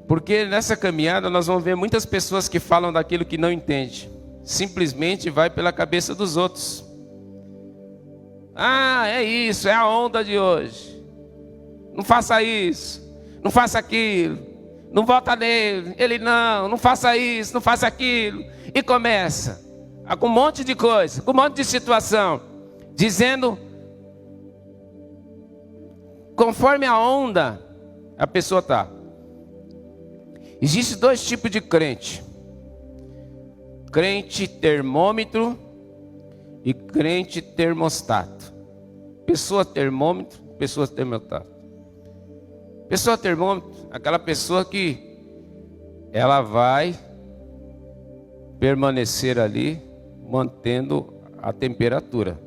Porque nessa caminhada nós vamos ver muitas pessoas que falam daquilo que não entende. Simplesmente vai pela cabeça dos outros. É isso, é a onda de hoje. Não faça isso, não faça aquilo, não vota nele, ele não faça isso, não faça aquilo. E começa com um monte de coisa, com um monte de situação, dizendo conforme a onda a pessoa está. Existem 2 tipos de crente: crente termômetro e crente termostato. Pessoa termômetro, pessoa termostato. Pessoa termômetro, aquela pessoa que ela vai permanecer ali mantendo a temperatura,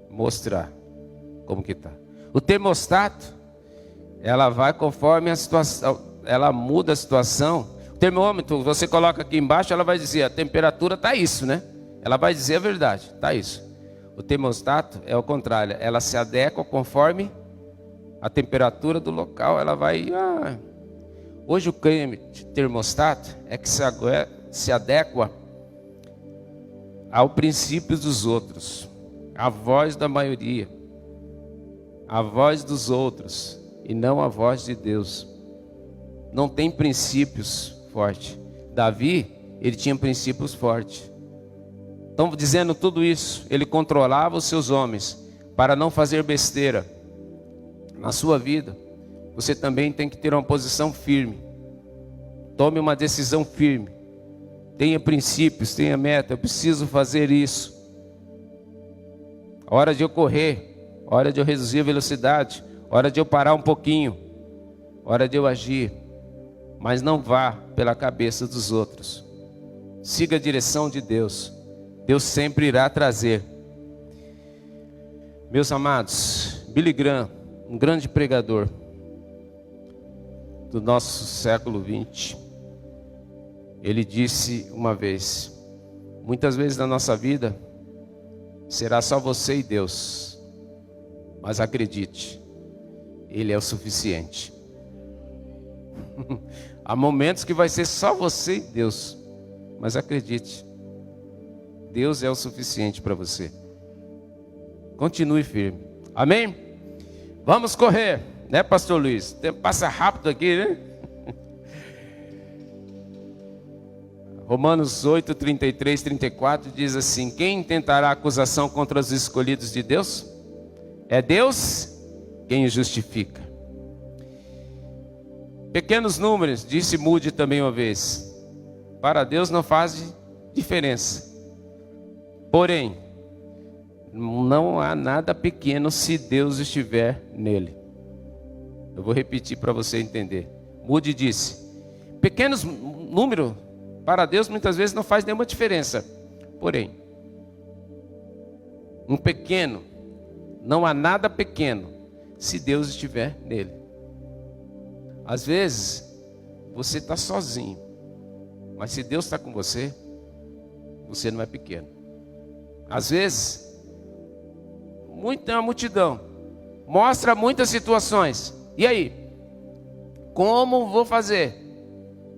mostrar como que está. O termostato, ela vai conforme a situação, ela muda a situação. O termômetro, você coloca aqui embaixo, ela vai dizer, a temperatura está isso, né? Ela vai dizer a verdade, está isso. O termostato é o contrário, ela se adequa conforme a temperatura do local, ela vai... Hoje o crente termostato é que se adequa ao princípio dos outros, a voz da maioria, a voz dos outros e não a voz de Deus. Não tem princípios fortes. Davi, ele tinha princípios fortes. Então, dizendo tudo isso, ele controlava os seus homens para não fazer besteira. Na sua vida, você também tem que ter uma posição firme. Tome uma decisão firme. Tenha princípios, tenha meta. Eu preciso fazer isso. Hora de eu correr, hora de eu reduzir a velocidade, hora de eu parar um pouquinho, hora de eu agir. mas não vá pela cabeça dos outros. Siga a direção de Deus. Deus sempre irá trazer. Meus amados, Billy Graham, um grande pregador do nosso século 20, ele disse uma vez: muitas vezes na nossa vida será só você e Deus, mas acredite, Ele é o suficiente. Há momentos que vai ser só você e Deus, mas acredite, Deus é o suficiente para você. Continue firme. Amém? Vamos correr, né, pastor Luiz? O tempo passa rápido aqui, né? Romanos 8, 33, 34 diz assim: quem intentará acusação contra os escolhidos de Deus? É Deus quem os justifica. Pequenos números, disse Moody também uma vez, para Deus não faz diferença. Porém, não há nada pequeno se Deus estiver nele. Eu vou repetir para você entender. Moody disse: pequenos números para Deus muitas vezes não faz nenhuma diferença. Porém, um pequeno, não há nada pequeno se Deus estiver nele. Às vezes você está sozinho, mas se Deus está com você, você não é pequeno. Às vezes muita multidão mostra muitas situações. E aí? Como vou fazer?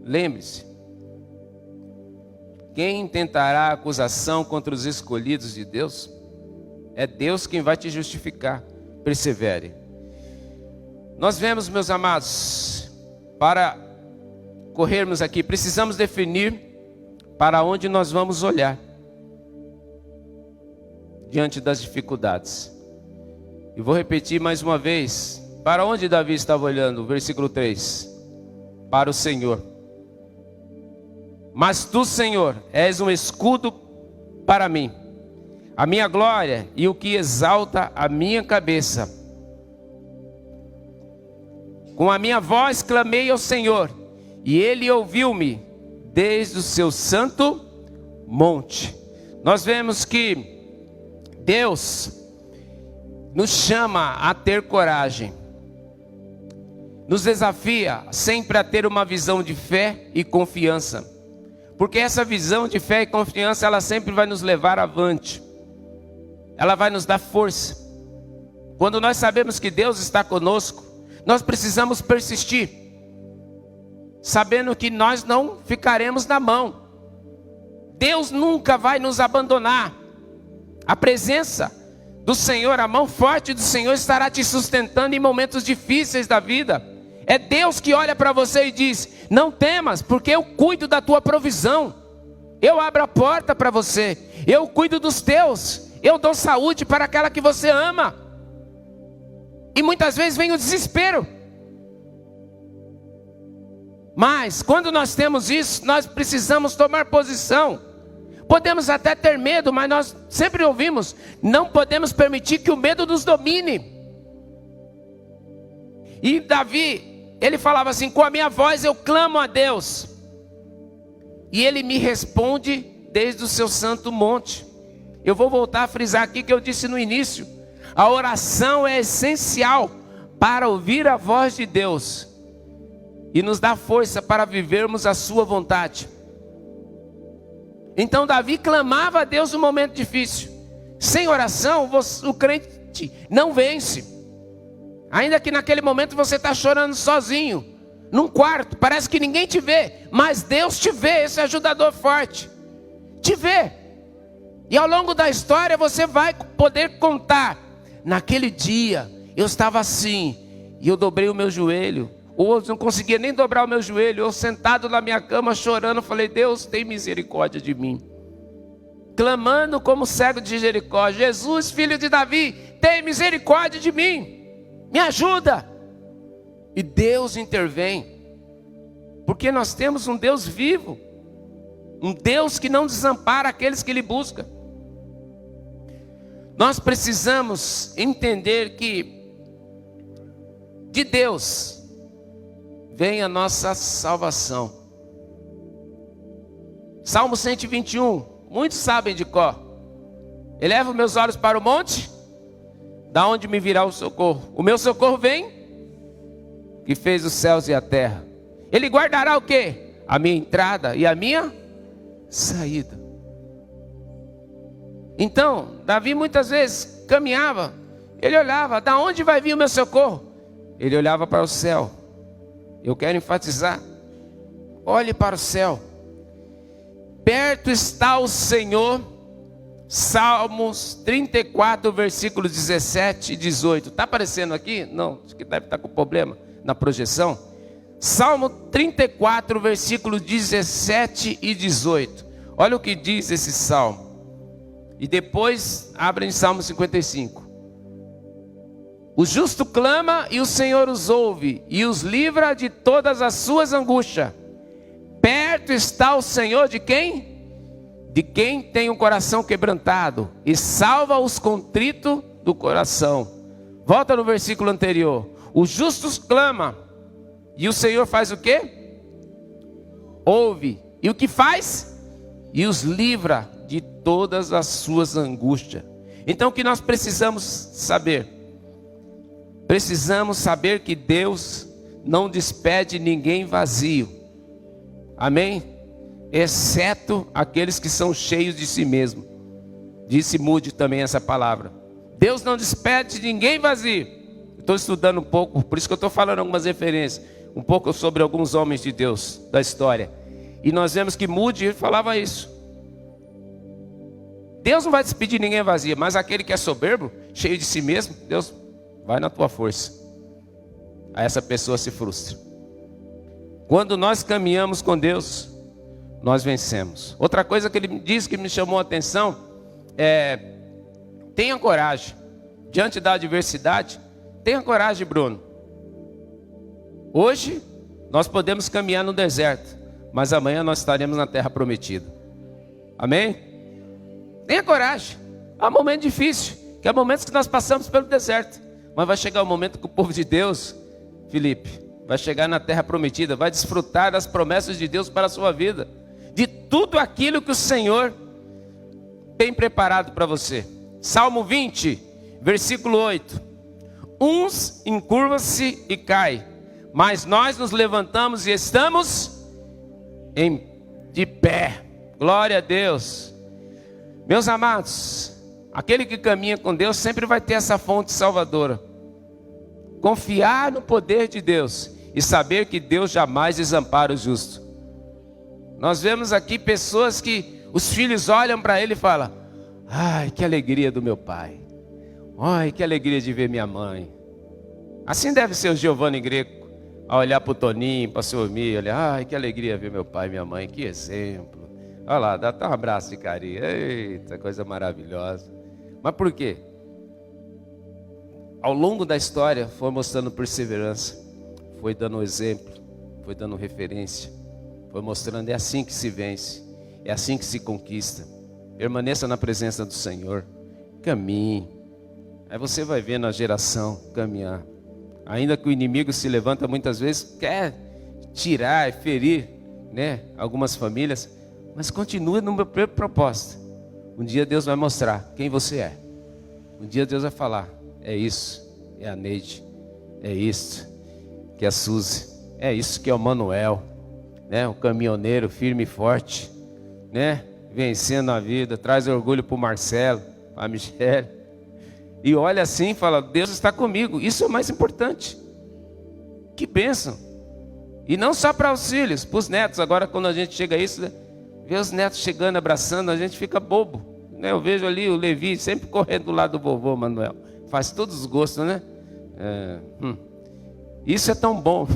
Lembre-se, quem tentará acusação contra os escolhidos de Deus? É Deus quem vai te justificar. Persevere. Nós vemos, meus amados, para corrermos aqui, precisamos definir para onde nós vamos olhar diante das dificuldades. E vou repetir mais uma vez: para onde Davi estava olhando? Versículo 3: para o Senhor. Mas tu, Senhor, és um escudo para mim, a minha glória e o que exalta a minha cabeça. Com a minha voz clamei ao Senhor, e Ele ouviu-me desde o seu santo monte. Nós vemos que Deus nos chama a ter coragem, nos desafia sempre a ter uma visão de fé e confiança, porque essa visão de fé e confiança, ela sempre vai nos levar avante, ela vai nos dar força. Quando nós sabemos que Deus está conosco, nós precisamos persistir, sabendo que nós não ficaremos na mão. Deus nunca vai nos abandonar. A presença do Senhor, a mão forte do Senhor estará te sustentando em momentos difíceis da vida. É Deus que olha para você e diz: não temas, porque eu cuido da tua provisão. Eu abro a porta para você, eu cuido dos teus, eu dou saúde para aquela que você ama. E muitas vezes vem o desespero. Mas quando nós temos isso, nós precisamos tomar posição. Podemos até ter medo, mas nós sempre ouvimos: não podemos permitir que o medo nos domine. E Davi, ele falava assim: com a minha voz eu clamo a Deus, e Ele me responde desde o seu santo monte. Eu vou voltar a frisar aqui que eu disse no início: a oração é essencial para ouvir a voz de Deus e nos dá força para vivermos a sua vontade. Então Davi clamava a Deus no momento difícil. Sem oração, o crente não vence. Ainda que naquele momento você está chorando sozinho, num quarto, parece que ninguém te vê, mas Deus te vê, esse ajudador forte te vê. E ao longo da história você vai poder contar: naquele dia eu estava assim, e eu dobrei o meu joelho, ou eu não conseguia nem dobrar o meu joelho, eu sentado na minha cama chorando, falei: Deus, tem misericórdia de mim. Clamando como cego de Jericó: Jesus, filho de Davi, tem misericórdia de mim, me ajuda. E Deus intervém, porque nós temos um Deus vivo, um Deus que não desampara aqueles que Ele buscam. Nós precisamos entender que de Deus vem a nossa salvação. Salmo 121, muitos sabem de cor. Elevo meus olhos para o monte, da onde me virá o socorro? O meu socorro vem, que fez os céus e a terra. Ele guardará o quê? A minha entrada e a minha saída. Então, Davi muitas vezes caminhava, ele olhava, da onde vai vir o meu socorro? Ele olhava para o céu. Eu quero enfatizar, olhe para o céu. Perto está o Senhor. Salmos 34, versículos 17 e 18. Está aparecendo aqui? Não, acho que deve estar com problema na projeção. Salmo 34, versículos 17 e 18. Olha o que diz esse salmo. E depois abre em Salmo 55. O justo clama e o Senhor os ouve e os livra de todas as suas angústias. Perto está o Senhor de quem? De quem tem um coração quebrantado e salva os contritos do coração. Volta no versículo anterior. Os justos clamam e o Senhor faz o quê? Ouve. E o que faz? E os livra de todas as suas angústias. Então o que nós precisamos saber? Precisamos saber que Deus não despede ninguém vazio. Amém? Exceto aqueles que são cheios de si mesmo. Disse Moody também essa palavra. Deus não despede ninguém vazio. Estou estudando um pouco, por isso que eu estou falando algumas referências, um pouco sobre alguns homens de Deus da história. E nós vemos que Moody falava isso. Deus não vai despedir ninguém vazio, mas aquele que é soberbo, cheio de si mesmo, Deus vai na tua força. Aí essa pessoa se frustra. Quando nós caminhamos com Deus, nós vencemos. Outra coisa que ele diz que me chamou a atenção é: tenha coragem. Diante da adversidade, tenha coragem, Bruno. Hoje nós podemos caminhar no deserto, mas amanhã nós estaremos na terra prometida. Amém? Tenha coragem. Há momentos difíceis, que há momentos que nós passamos pelo deserto, mas vai chegar o momento que o povo de Deus, Felipe, vai chegar na terra prometida, vai desfrutar das promessas de Deus para a sua vida, de tudo aquilo que o Senhor tem preparado para você. Salmo 20, versículo 8. Uns encurvam-se e caem, mas nós nos levantamos e estamos de pé. Glória a Deus. Meus amados, aquele que caminha com Deus sempre vai ter essa fonte salvadora. Confiar no poder de Deus e saber que Deus jamais desampara o justo. Nós vemos aqui pessoas que os filhos olham para ele e falam: ai, que alegria do meu pai. Ai, que alegria de ver minha mãe. Assim deve ser o Giovanni Greco, a olhar para o Toninho, para a Sormi, olhar: ai, que alegria ver meu pai e minha mãe, que exemplo. Olha lá, dá um abraço de carinho. Eita, coisa maravilhosa. Mas por quê? Ao longo da história foi mostrando perseverança, foi dando exemplo, foi dando referência, foi mostrando: é assim que se vence, é assim que se conquista. Permaneça na presença do Senhor, caminhe. Aí você vai vendo a geração caminhar. Ainda que o inimigo se levanta muitas vezes, quer tirar, ferir, né, algumas famílias, mas continue no meu propósito. Um dia Deus vai mostrar quem você é. Um dia Deus vai falar: é isso, é a Neide, é isso que é a Suzy, é isso que é o Manuel, né? O caminhoneiro firme e forte, né? Vencendo a vida, traz orgulho para o Marcelo, para a Michelle. E olha assim e fala: Deus está comigo. Isso é o mais importante. Que bênção. E não só para os filhos, para os netos. Agora quando a gente chega a isso, ver os netos chegando, abraçando, a gente fica bobo, né? Eu vejo ali o Levi sempre correndo do lado do vovô Manuel. Faz todos os gostos, né? Isso é tão bom.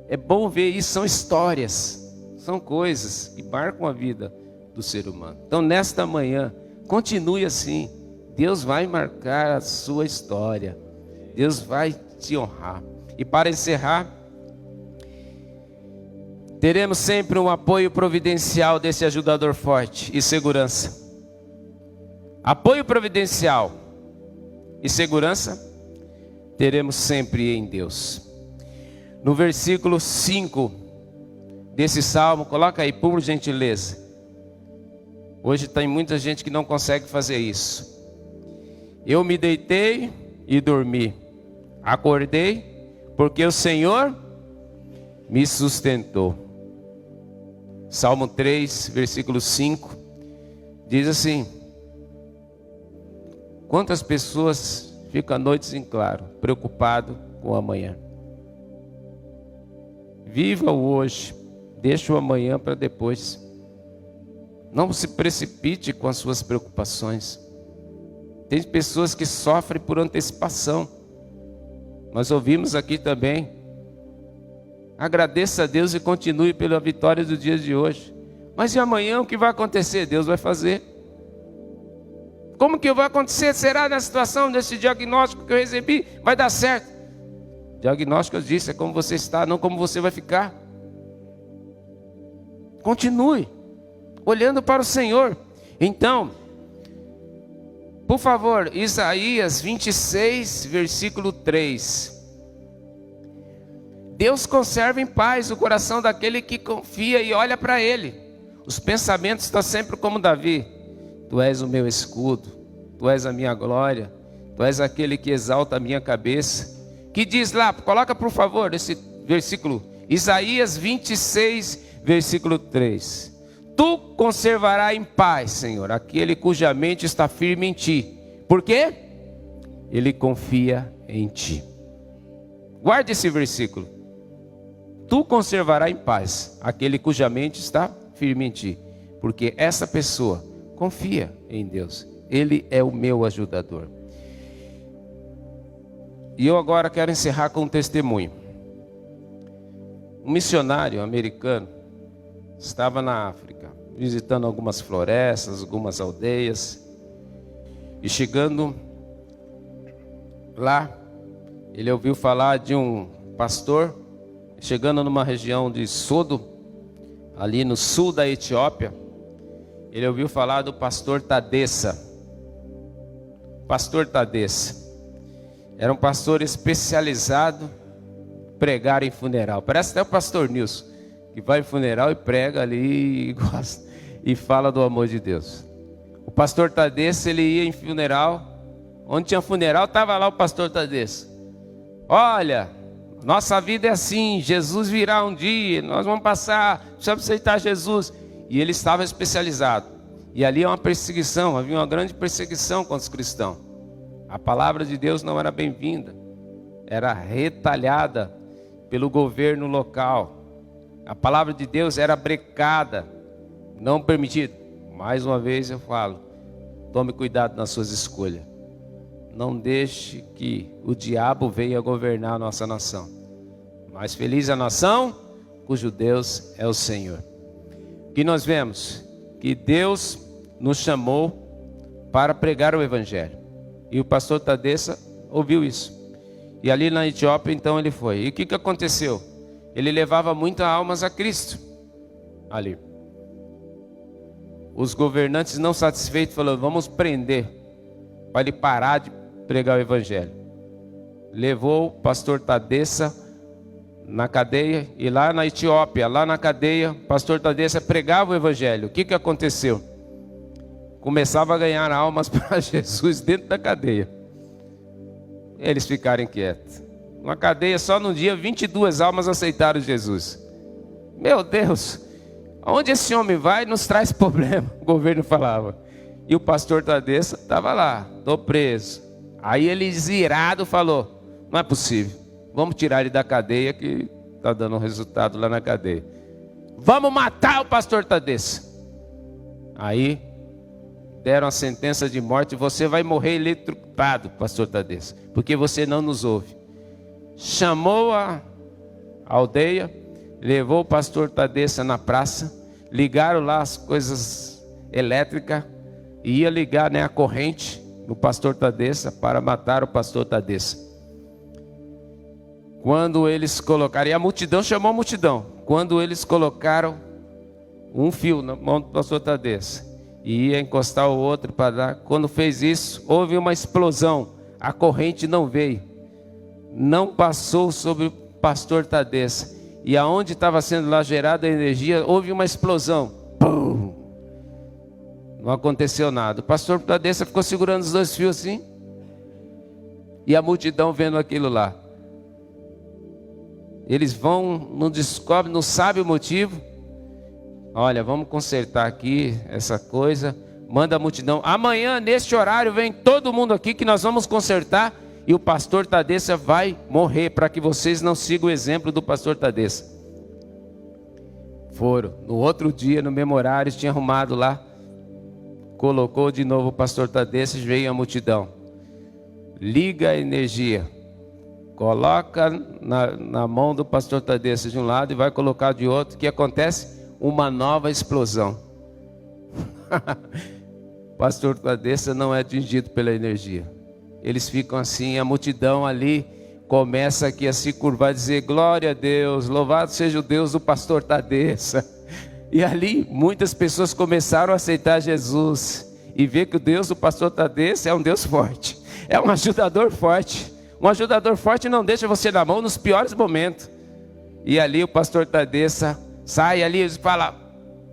É bom ver isso, são histórias, são coisas que marcam a vida do ser humano. Então nesta manhã, continue assim. Deus vai marcar a sua história. Deus vai te honrar. E para encerrar, teremos sempre um apoio providencial desse ajudador forte e segurança. Apoio providencial e segurança teremos sempre em Deus. no versículo 5 desse salmo. Coloca aí, por gentileza. Hoje tem muita gente que não consegue fazer isso. Eu me deitei e dormi. Acordei porque o Senhor me sustentou. Salmo 3, versículo 5, diz assim: quantas pessoas ficam noites em claro, preocupado com o amanhã. Viva o hoje, deixa o amanhã para depois. Não se precipite com as suas preocupações. Tem pessoas que sofrem por antecipação. Nós ouvimos aqui também. Agradeça a Deus e continue pela vitória do dia de hoje. Mas e amanhã o que vai acontecer? Deus vai fazer. Como que vai acontecer? Será na situação desse diagnóstico que eu recebi? Vai dar certo? Diagnóstico, eu disse, é como você está, não como você vai ficar. Continue olhando para o Senhor. Então, por favor, Isaías 26, versículo 3. Deus conserva em paz o coração daquele que confia e olha para Ele. Os pensamentos estão sempre como Davi: Tu és o meu escudo, Tu és a minha glória, Tu és aquele que exalta a minha cabeça. Que diz lá, coloca por favor esse versículo, Isaías 26, versículo 3. Tu conservarás em paz, Senhor, aquele cuja mente está firme em Ti. Por quê? Ele confia em Ti. Guarde esse versículo. Tu conservarás em paz aquele cuja mente está firme em Ti. Porque essa pessoa confia em Deus. Ele é o meu ajudador. E eu agora quero encerrar com um testemunho. Um missionário americano estava na África, visitando algumas florestas, algumas aldeias. E chegando lá, ele ouviu falar de um pastor, chegando numa região de Sodo, ali no sul da Etiópia. Ele ouviu falar do pastor Tadessa. Pastor Tadessa era um pastor especializado em pregar em funeral. Parece até o pastor Nilson, que vai em funeral e prega ali e fala do amor de Deus. O pastor Tadessa, ele ia em funeral. Onde tinha funeral, estava lá o pastor Tadessa. Olha, nossa vida é assim, Jesus virá um dia, nós vamos passar, precisamos aceitar Jesus. E ele estava especializado. E ali é uma perseguição, havia uma grande perseguição contra os cristãos. A palavra de Deus não era bem-vinda, era retalhada pelo governo local. A palavra de Deus era brecada, não permitida. Mais uma vez eu falo, tome cuidado nas suas escolhas. Não deixe que o diabo venha governar a nossa nação. Mais feliz a nação cujo Deus é o Senhor. O que nós vemos? Que Deus nos chamou para pregar o Evangelho. E o pastor Tadessa ouviu isso. E ali na Etiópia, então, ele foi. E o que aconteceu? Ele levava muitas almas a Cristo. Ali. Os governantes não satisfeitos falaram: vamos prender, para ele parar de pregar o Evangelho. Levou o pastor Tadessa na cadeia. E lá na Etiópia, lá na cadeia, o pastor Tadessa pregava o Evangelho. O que aconteceu? Começava a ganhar almas para Jesus dentro da cadeia. Eles ficaram quietos. Uma cadeia, só no dia 22 almas aceitaram Jesus. Meu Deus, aonde esse homem vai nos traz problema, o governo falava. E o pastor Tadessa estava lá, estou preso. Aí ele, irado, falou: não é possível, vamos tirar ele da cadeia, que está dando um resultado lá na cadeia. Vamos matar o pastor Tadessa. Aí deram a sentença de morte: você vai morrer eletrocutado, pastor Tadessa, porque você não nos ouve. Chamou a aldeia, levou o pastor Tadessa na praça, ligaram lá as coisas elétricas, e ia ligar, a corrente no pastor Tadessa para matar o pastor Tadessa. Quando eles colocaram, e a multidão chamou a multidão, quando eles colocaram um fio na mão do pastor Tadessa e ia encostar o outro para dar, quando fez isso, houve uma explosão, a corrente não veio, não passou sobre pastor Tadeça. E aonde estava sendo lá gerada a energia, houve uma explosão. Pum! Não aconteceu nada. O pastor Tadeça ficou segurando os dois fios assim. E a multidão vendo aquilo lá. Eles vão, não descobrem, não sabem o motivo. Olha, vamos consertar aqui essa coisa. Manda a multidão. Amanhã, neste horário, vem todo mundo aqui que nós vamos consertar. E o pastor Tadeça vai morrer, para que vocês não sigam o exemplo do pastor Tadeça. Foram. No outro dia, no mesmo horário, tinha arrumado lá. Colocou de novo o pastor Tadeça e veio a multidão. Liga a energia. Coloca na mão do pastor Tadeça de um lado e vai colocar de outro. O que acontece? Uma nova explosão. Pastor Tadeça não é atingido pela energia. Eles ficam assim, a multidão ali começa aqui a se curvar e dizer: glória a Deus, louvado seja o Deus do pastor Tadeça. E ali muitas pessoas começaram a aceitar Jesus e ver que o Deus do pastor Tadeça é um Deus forte, é um ajudador forte. Um ajudador forte não deixa você na mão nos piores momentos. E ali o pastor Tadeça sai ali e fala,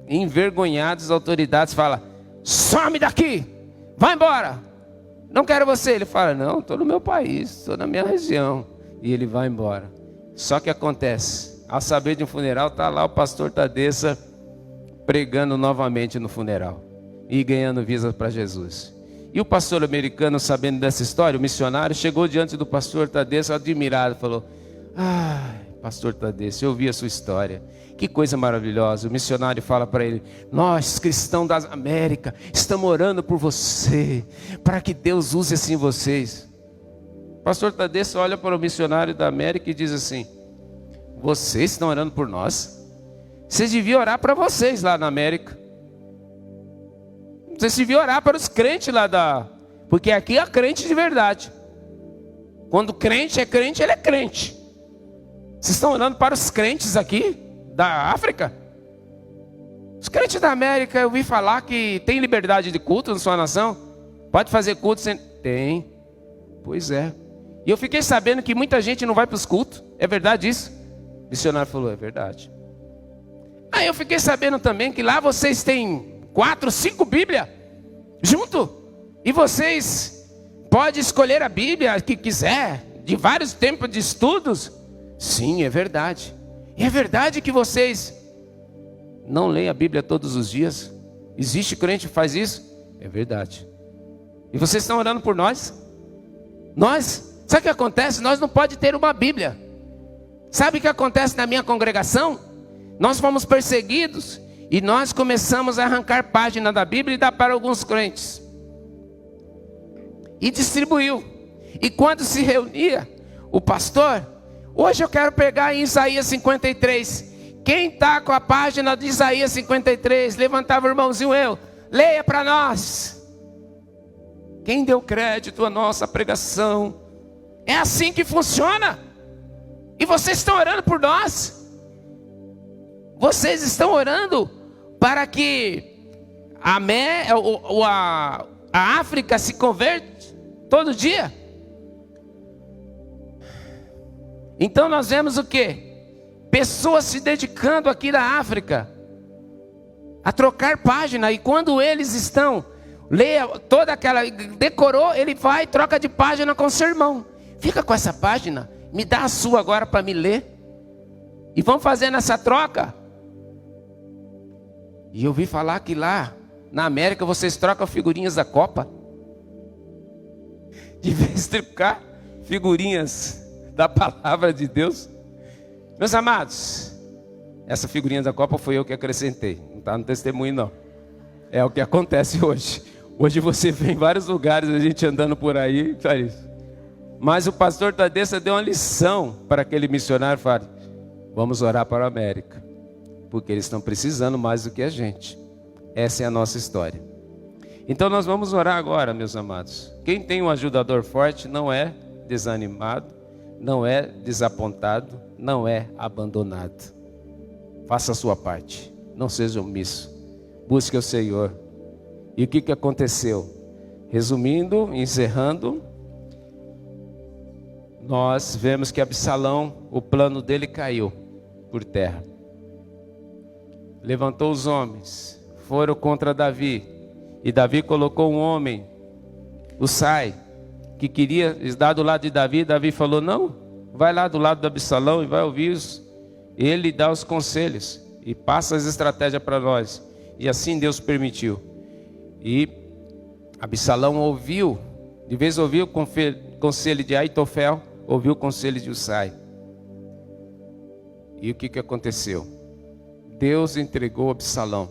envergonhados, as autoridades falam: some daqui, vai embora, não quero você. Ele fala: não, estou no meu país, estou na minha região. E ele vai embora. Só que acontece, ao saber de um funeral, está lá o pastor Tadeça pregando novamente no funeral e ganhando visas para Jesus. E o pastor americano, sabendo dessa história, o missionário, chegou diante do pastor Tadeça admirado, falou: ai, pastor Tadeça, eu ouvi a sua história, que coisa maravilhosa. O missionário fala para ele: nós, cristãos das Américas, estamos orando por você, para que Deus use assim vocês. O pastor Tadeça olha para o missionário da América e diz assim: vocês estão orando por nós? Vocês deviam orar para vocês lá na América. Vocês deviam orar para os crentes lá porque aqui é crente de verdade. Quando o crente, ele é crente. Vocês estão orando para os crentes aqui da África? Os crentes da América, eu ouvi falar que tem liberdade de culto na sua nação. Pode fazer culto sem... Tem. Pois é. E eu fiquei sabendo que muita gente não vai para os cultos. É verdade isso? O missionário falou: é verdade. Aí eu fiquei sabendo também que lá vocês têm 4, 5 Bíblias junto. E vocês podem escolher a Bíblia que quiser, de vários tempos de estudos. Sim, é verdade. E é verdade que vocês não leem a Bíblia todos os dias? Existe crente que faz isso? É verdade. E vocês estão orando por nós? Nós? Sabe o que acontece? Nós não podemos ter uma Bíblia. Sabe o que acontece na minha congregação? Nós fomos perseguidos e nós começamos a arrancar página da Bíblia e dar para alguns crentes. E distribuiu. E quando se reunia o pastor, hoje eu quero pegar em Isaías 53. Quem está com a página de Isaías 53? Levantava o irmãozinho, eu. Leia para nós. Quem deu crédito à nossa pregação? É assim que funciona. E vocês estão orando por nós? Vocês estão orando para que a África se converta todo dia? Então nós vemos o quê? Pessoas se dedicando aqui na África a trocar página. E quando eles estão, leia toda aquela, decorou, ele vai e troca de página com seu irmão. Fica com essa página, me dá a sua agora para me ler. E vamos fazendo essa troca. E eu ouvi falar que lá na América vocês trocam figurinhas da Copa. De vez de trocar figurinhas da palavra de Deus. Meus amados, essa figurinha da Copa foi eu que acrescentei. Não está no testemunho não. É o que acontece hoje. Hoje você vê em vários lugares a gente andando por aí. Mas o pastor Tadeça deu uma lição para aquele missionário. Fala: vamos orar para a América, porque eles estão precisando mais do que a gente. Essa é a nossa história. Então nós vamos orar agora, meus amados. Quem tem um ajudador forte não é desanimado, não é desapontado, não é abandonado. Faça a sua parte, não seja omisso. Busque o Senhor. E o que aconteceu? Resumindo, encerrando, nós vemos que Absalão, o plano dele caiu por terra. Levantou os homens, foram contra Davi, e Davi colocou um homem, Husai, que queria estar do lado de Davi. Davi falou: não, vai lá do lado de Absalão e vai ouvir ele dá os conselhos e passa as estratégias para nós. E assim Deus permitiu. E Absalão ouviu, de vez ouviu o conselho de Aitofel, ouviu o conselho de Husai. E o que aconteceu? Deus entregou Absalão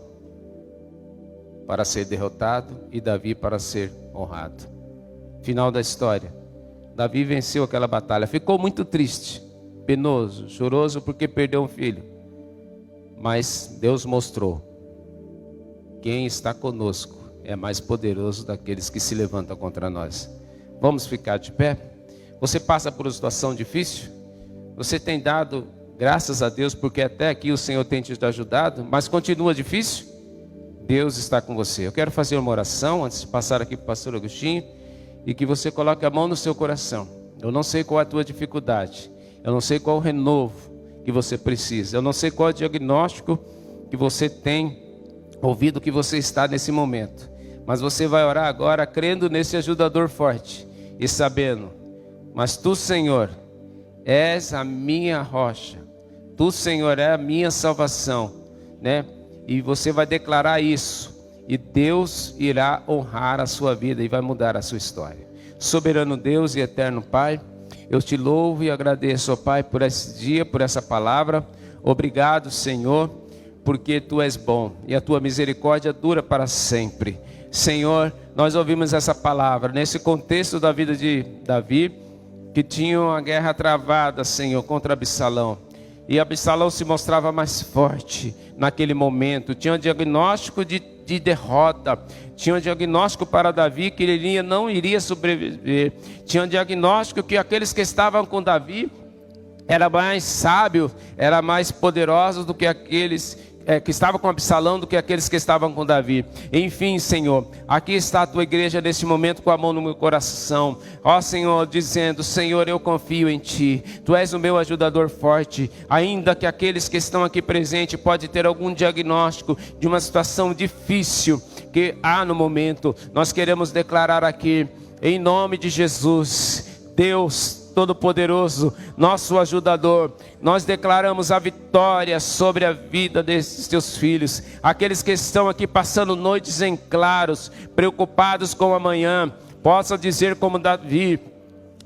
para ser derrotado e Davi para ser honrado. Final da história. Davi venceu aquela batalha. Ficou muito triste, penoso, choroso porque perdeu um filho. Mas Deus mostrou: quem está conosco é mais poderoso daqueles que se levantam contra nós. Vamos ficar de pé? Você passa por uma situação difícil? Você tem dado graças a Deus porque até aqui o Senhor tem te ajudado, mas continua difícil? Deus está com você. Eu quero fazer uma oração antes de passar aqui para o pastor Agostinho, e que você coloque a mão no seu coração. Eu não sei qual é a tua dificuldade, eu não sei qual é o renovo que você precisa, eu não sei qual é o diagnóstico que você tem ouvido que você está nesse momento, mas você vai orar agora crendo nesse ajudador forte e sabendo: mas tu, Senhor, és a minha rocha, tu, Senhor, é a minha salvação, né? E você vai declarar isso, e Deus irá honrar a sua vida e vai mudar a sua história. Soberano Deus e eterno Pai, eu te louvo e agradeço, ó Pai, por esse dia, por essa palavra. Obrigado, Senhor, porque Tu és bom e a Tua misericórdia dura para sempre. Senhor, nós ouvimos essa palavra nesse contexto da vida de Davi, que tinha uma guerra travada, Senhor, contra Absalão. E Absalão se mostrava mais forte naquele momento. Tinha um diagnóstico de derrota. Tinha um diagnóstico para Davi que ele não iria sobreviver. Tinha um diagnóstico que aqueles que estavam com Davi era mais sábio, era mais poderoso do que aqueles que estavam com Absalão, do que aqueles que estavam com Davi. Enfim, Senhor, aqui está a Tua igreja nesse momento com a mão no meu coração, ó Senhor, dizendo: Senhor, eu confio em Ti, Tu és o meu ajudador forte. Ainda que aqueles que estão aqui presentes podem ter algum diagnóstico de uma situação difícil que há no momento, nós queremos declarar aqui, em nome de Jesus, Deus Todo-Poderoso, nosso ajudador, nós declaramos a vitória sobre a vida desses Teus filhos, aqueles que estão aqui passando noites em claros, preocupados com o amanhã, possam dizer como Davi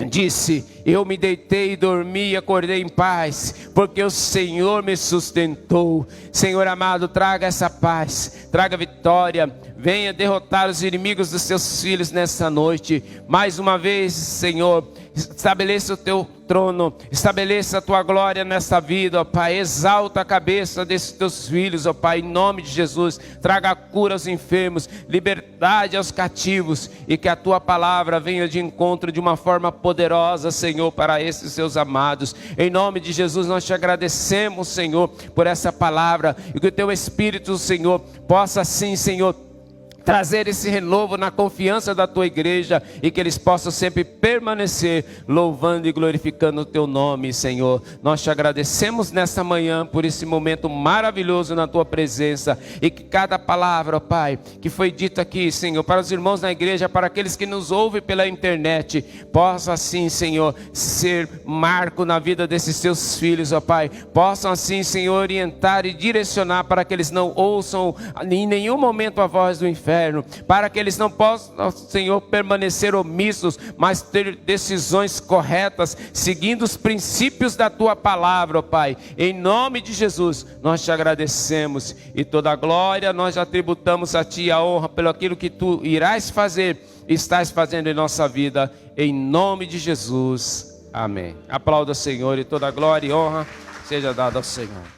disse: eu me deitei e dormi e acordei em paz, porque o Senhor me sustentou. Senhor amado, traga essa paz, traga vitória, venha derrotar os inimigos dos Teus filhos nessa noite. Mais uma vez, Senhor, estabeleça o Teu trono, estabeleça a Tua glória nessa vida, ó Pai. Exalta a cabeça desses Teus filhos, ó Pai, em nome de Jesus. Traga cura aos enfermos, liberdade aos cativos, e que a Tua palavra venha de encontro de uma forma poderosa, Senhor, para esses Seus amados. Em nome de Jesus nós Te agradecemos, Senhor, por essa palavra, e que o Teu Espírito, Senhor, possa sim, Senhor, trazer esse renovo na confiança da Tua igreja, e que eles possam sempre permanecer louvando e glorificando o Teu nome, Senhor. Nós Te agradecemos nessa manhã por esse momento maravilhoso na Tua presença, e que cada palavra, ó Pai, que foi dita aqui, Senhor, para os irmãos na igreja, para aqueles que nos ouvem pela internet, possa assim, Senhor, ser marco na vida desses Teus filhos, ó Pai. Possam assim, Senhor, orientar e direcionar para que eles não ouçam em nenhum momento a voz do inferno, para que eles não possam, Senhor, permanecer omissos, mas ter decisões corretas, seguindo os princípios da Tua palavra, ó Pai. Em nome de Jesus, nós Te agradecemos, e toda a glória nós atributamos a Ti, a honra pelo aquilo que Tu irás fazer, estás fazendo em nossa vida, em nome de Jesus, amém. Aplauda o Senhor, e toda a glória e honra seja dada ao Senhor.